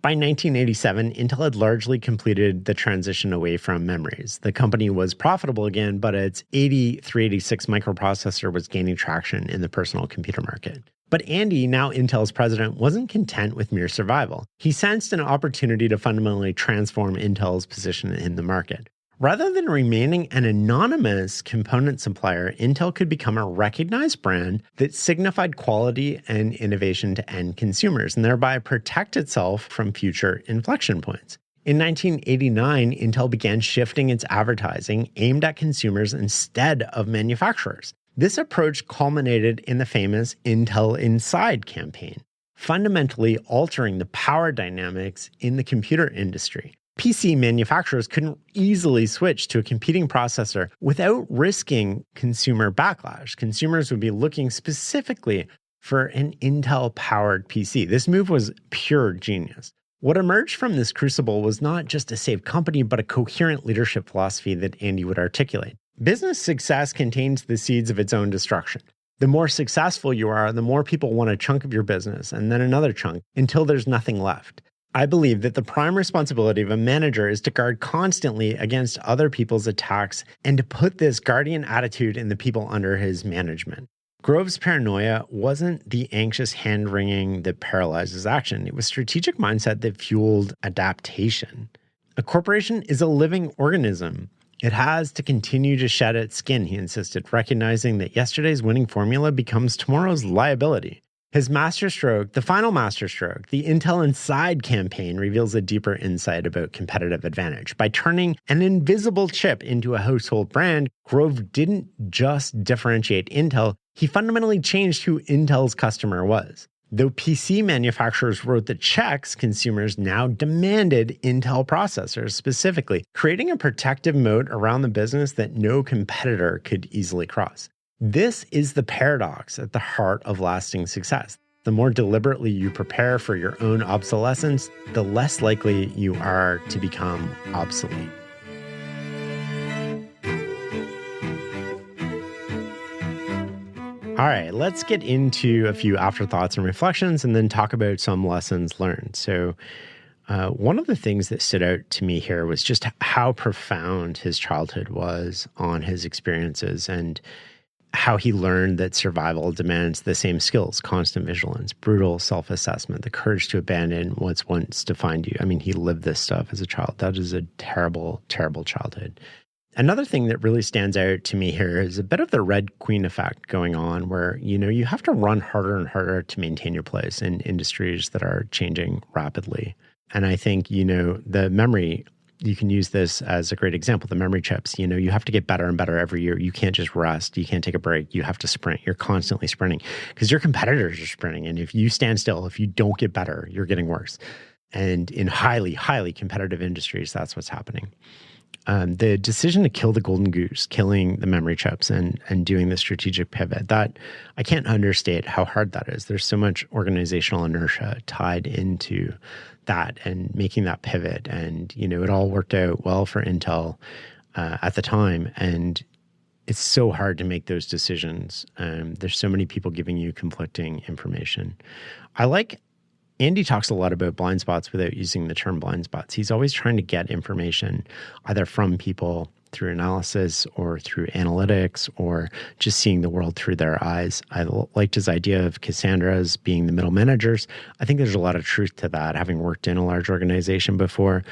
S1: By 1987, Intel had largely completed the transition away from memories. The company was profitable again, but its 8386 microprocessor was gaining traction in the personal computer market. But Andy, now Intel's president, wasn't content with mere survival. He sensed an opportunity to fundamentally transform Intel's position in the market. Rather than remaining an anonymous component supplier, Intel could become a recognized brand that signified quality and innovation to end consumers, and thereby protect itself from future inflection points. In 1989, Intel began shifting its advertising aimed at consumers instead of manufacturers. This approach culminated in the famous Intel Inside campaign, fundamentally altering the power dynamics in the computer industry. PC manufacturers couldn't easily switch to a competing processor without risking consumer backlash. Consumers would be looking specifically for an Intel-powered PC. This move was pure genius. What emerged from this crucible was not just a safe company, but a coherent leadership philosophy that Andy would articulate. Business success contains the seeds of its own destruction. The more successful you are, the more people want a chunk of your business and then another chunk until there's nothing left. I believe that the prime responsibility of a manager is to guard constantly against other people's attacks and to put this guardian attitude in the people under his management. Grove's paranoia wasn't the anxious hand-wringing that paralyzes action. It was strategic mindset that fueled adaptation. A corporation is a living organism. It has to continue to shed its skin, he insisted, recognizing that yesterday's winning formula becomes tomorrow's liability. His masterstroke, the final masterstroke, the Intel Inside campaign, reveals a deeper insight about competitive advantage. By turning an invisible chip into a household brand, Grove didn't just differentiate Intel, he fundamentally changed who Intel's customer was. Though PC manufacturers wrote the checks, consumers now demanded Intel processors specifically, creating a protective moat around the business that no competitor could easily cross. This is the paradox at the heart of lasting success. The more deliberately you prepare for your own obsolescence, the less likely you are to become obsolete. All right, let's get into a few afterthoughts and reflections and then talk about some lessons learned. So one of the things that stood out to me here was just how profound his childhood was on his experiences and how he learned that survival demands the same skills: constant vigilance, brutal self-assessment, the courage to abandon what's once defined you. I mean, he lived this stuff as a child. That is a terrible, terrible childhood. Another thing that really stands out to me here is a bit of the Red Queen effect going on where, you have to run harder and harder to maintain your place in industries that are changing rapidly. And I think, the memory, you can use this as a great example. The memory chips, you have to get better and better every year. You can't just rest. You can't take a break. You have to sprint. You're constantly sprinting because your competitors are sprinting. And if you stand still, if you don't get better, you're getting worse. And in highly, highly competitive industries, that's what's happening. The decision to kill the golden goose, killing the memory chips and doing the strategic pivot, that I can't understate how hard that is. There's so much organizational inertia tied into that and making that pivot. And, it all worked out well for Intel at the time. And it's so hard to make those decisions. There's so many people giving you conflicting information. Andy talks a lot about blind spots without using the term blind spots. He's always trying to get information either from people through analysis or through analytics or just seeing the world through their eyes. I liked his idea of Cassandras being the middle managers. I think there's a lot of truth to that, having worked in a large organization before.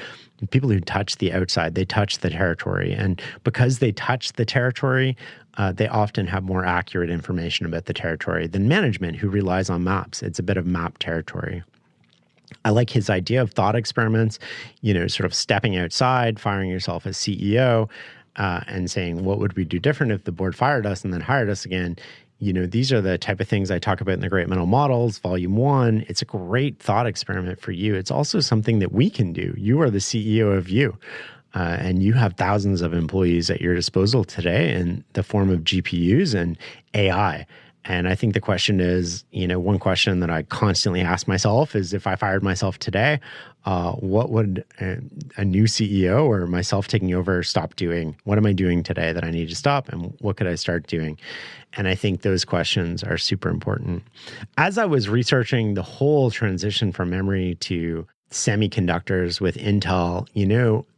S1: People who touch the outside, they touch the territory. And because they touch the territory, they often have more accurate information about the territory than management who relies on maps. It's a bit of map territory. I like his idea of thought experiments, sort of stepping outside, firing yourself as CEO, and saying, what would we do different if the board fired us and then hired us again? These are the type of things I talk about in the Great Mental Models, Volume 1. It's a great thought experiment for you. It's also something that we can do. You are the CEO of you. And you have thousands of employees at your disposal today in the form of GPUs and AI. And I think the question is, one question that I constantly ask myself is, if I fired myself today, what would a new CEO or myself taking over stop doing? What am I doing today that I need to stop? And what could I start doing? And I think those questions are super important. As I was researching the whole transition from memory to semiconductors with Intel,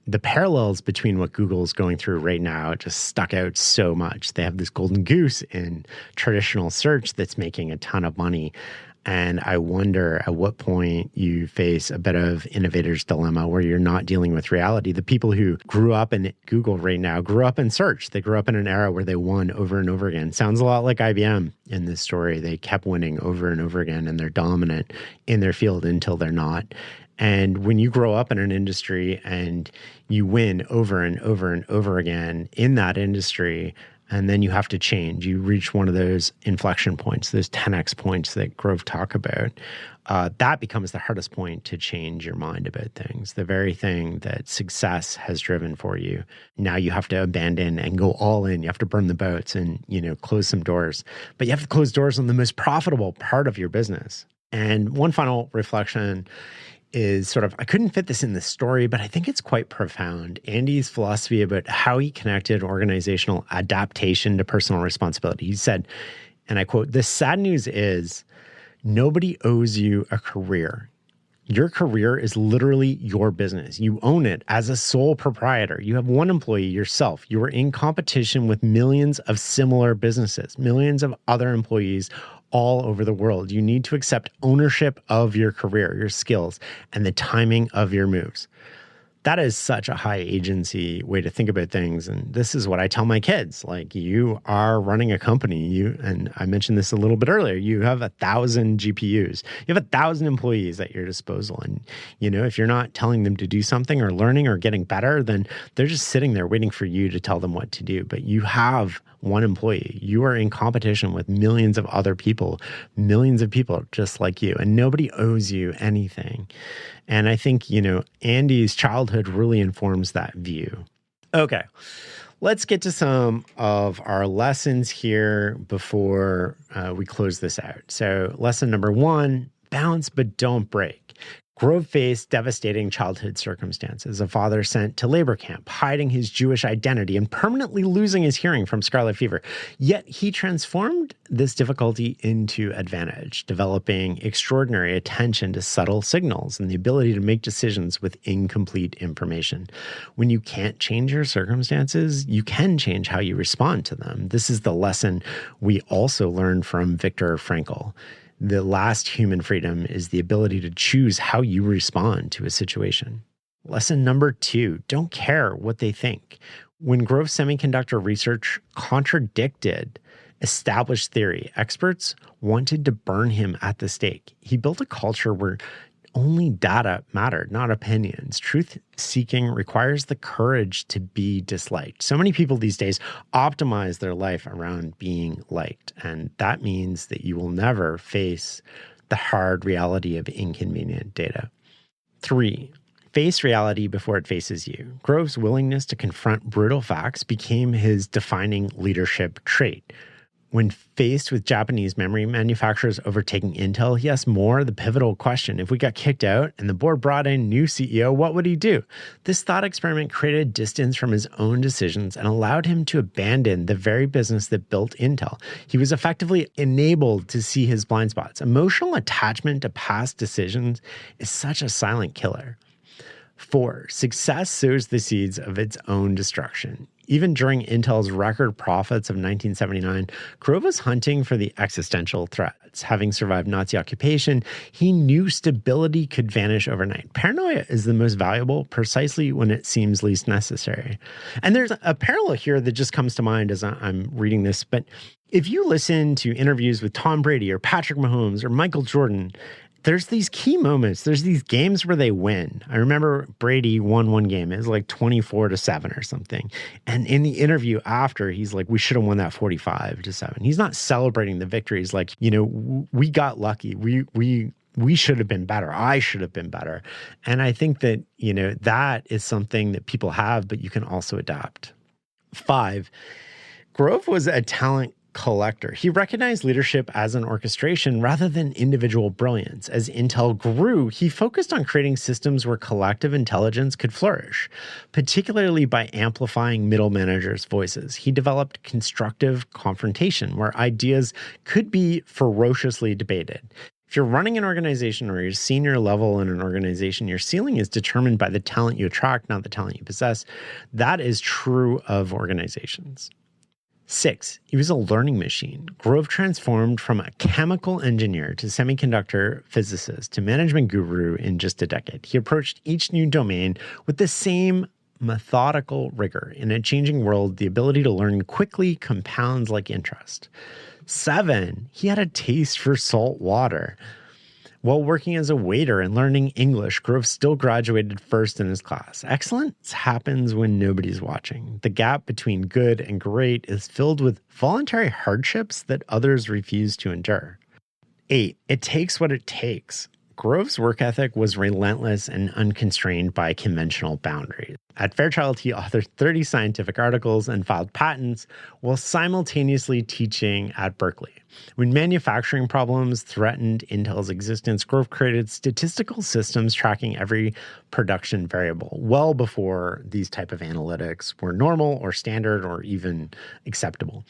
S1: the parallels between what Google's going through right now just stuck out so much. They have this golden goose in traditional search that's making a ton of money. And I wonder at what point you face a bit of innovator's dilemma where you're not dealing with reality. The people who grew up in Google right now grew up in search. They grew up in an era where they won over and over again. Sounds a lot like IBM in this story. They kept winning over and over again, and they're dominant in their field until they're not. And when you grow up in an industry and you win over and over and over again in that industry, and then you have to change, you reach one of those inflection points, those 10x points that Grove talk about, that becomes the hardest point to change your mind about things. The very thing that success has driven for you. Now you have to abandon and go all in. You have to burn the boats and, close some doors. But you have to close doors on the most profitable part of your business. And one final reflection is I couldn't fit this in the story, but I think it's quite profound. Andy's philosophy about how he connected organizational adaptation to personal responsibility. He said, and I quote, "The sad news is nobody owes you a career. Your career is literally your business. You own it as a sole proprietor. You have one employee, yourself. You are in competition with millions of similar businesses, millions of other employees all over the world. You need to accept ownership of your career, your skills, and the timing of your moves." That is such a high agency way to think about things. And this is what I tell my kids. Like, you are running a company. And I mentioned this a little bit earlier, you have 1,000 GPUs. You have 1,000 employees at your disposal. And, if you're not telling them to do something or learning or getting better, then they're just sitting there waiting for you to tell them what to do. But you have one employee. You are in competition with millions of other people, millions of people just like you, and nobody owes you anything. And I think, Andy's childhood really informs that view. Okay, let's get to some of our lessons here before we close this out. So lesson number 1, bounce but don't break. Grove faced devastating childhood circumstances. A father sent to labor camp, hiding his Jewish identity and permanently losing his hearing from scarlet fever. Yet he transformed this difficulty into advantage, developing extraordinary attention to subtle signals and the ability to make decisions with incomplete information. When you can't change your circumstances, you can change how you respond to them. This is the lesson we also learned from Viktor Frankl. The last human freedom is the ability to choose how you respond to a situation. Lesson number 2, don't care what they think. When Grove semiconductor research contradicted established theory, experts wanted to burn him at the stake. He built a culture where only data mattered, not opinions. Truth-seeking requires the courage to be disliked. So many people these days optimize their life around being liked, and that means that you will never face the hard reality of inconvenient data. 3, face reality before it faces you. Grove's willingness to confront brutal facts became his defining leadership trait. When faced with Japanese memory manufacturers overtaking Intel, he asked Moore the pivotal question: if we got kicked out and the board brought in new CEO, what would he do? This thought experiment created distance from his own decisions and allowed him to abandon the very business that built Intel. He was effectively enabled to see his blind spots. Emotional attachment to past decisions is such a silent killer. 4, success sows the seeds of its own destruction. Even during Intel's record profits of 1979, Grove was hunting for the existential threats. Having survived Nazi occupation, he knew stability could vanish overnight. Paranoia is the most valuable precisely when it seems least necessary. And there's a parallel here that just comes to mind as I'm reading this. But if you listen to interviews with Tom Brady or Patrick Mahomes or Michael Jordan, there's these key moments. There's these games where they win. I remember Brady won one game. It was like 24-7 or something. And in the interview after, he's like, we should have won that 45-7. He's not celebrating the victory. He's like, we got lucky. We should have been better. I should have been better. And I think that, that is something that people have, but you can also adapt. 5, Grove was a talent collector. He recognized leadership as an orchestration rather than individual brilliance. As Intel grew, he focused on creating systems where collective intelligence could flourish, particularly by amplifying middle managers' voices. He developed constructive confrontation, where ideas could be ferociously debated. If you're running an organization or you're senior level in an organization, your ceiling is determined by the talent you attract, not the talent you possess. That is true of organizations. 6, he was a learning machine. Grove transformed from a chemical engineer to semiconductor physicist to management guru in just a decade. He approached each new domain with the same methodical rigor. In a changing world, the ability to learn quickly compounds like interest. 7, he had a taste for salt water. While working as a waiter and learning English, Grove still graduated first in his class. Excellence happens when nobody's watching. The gap between good and great is filled with voluntary hardships that others refuse to endure. 8, it takes what it takes. Grove's work ethic was relentless and unconstrained by conventional boundaries. At Fairchild, he authored 30 scientific articles and filed patents while simultaneously teaching at Berkeley. When manufacturing problems threatened Intel's existence, Grove created statistical systems tracking every production variable, well before these type of analytics were normal or standard or even acceptable.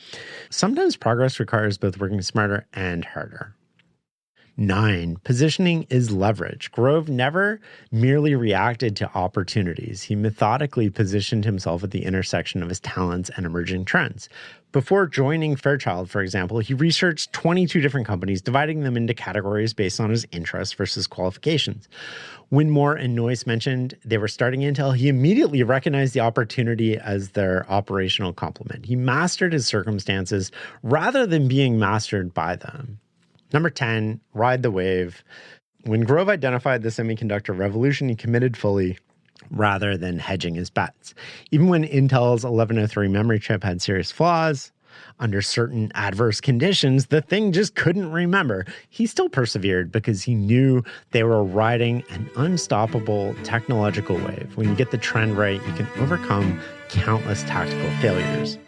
S1: Sometimes progress requires both working smarter and harder. 9, positioning is leverage. Grove never merely reacted to opportunities. He methodically positioned himself at the intersection of his talents and emerging trends. Before joining Fairchild, for example, he researched 22 different companies, dividing them into categories based on his interests versus qualifications. When Moore and Noyce mentioned they were starting Intel, he immediately recognized the opportunity as their operational complement. He mastered his circumstances rather than being mastered by them. Number 10, ride the wave. When Grove identified the semiconductor revolution, he committed fully rather than hedging his bets. Even when Intel's 1103 memory chip had serious flaws, under certain adverse conditions, the thing just couldn't remember. He still persevered because he knew they were riding an unstoppable technological wave. When you get the trend right, you can overcome countless tactical failures.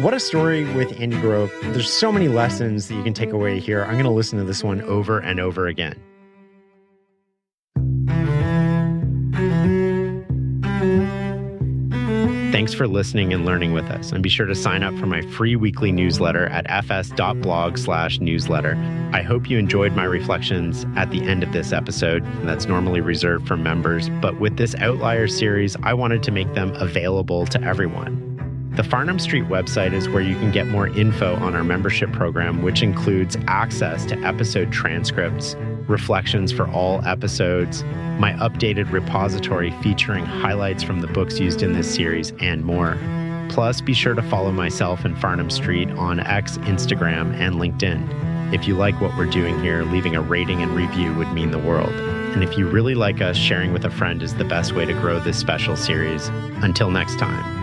S1: What a story with Andy Grove. There's so many lessons that you can take away here. I'm going to listen to this one over and over again. Thanks for listening and learning with us. And be sure to sign up for my free weekly newsletter at fs.blog/newsletter. I hope you enjoyed my reflections at the end of this episode. That's normally reserved for members. But with this Outliers series, I wanted to make them available to everyone. The Farnham Street website is where you can get more info on our membership program, which includes access to episode transcripts, reflections for all episodes, my updated repository featuring highlights from the books used in this series, and more. Plus, be sure to follow myself and Farnham Street on X, Instagram, and LinkedIn. If you like what we're doing here, leaving a rating and review would mean the world. And if you really like us, sharing with a friend is the best way to grow this special series. Until next time.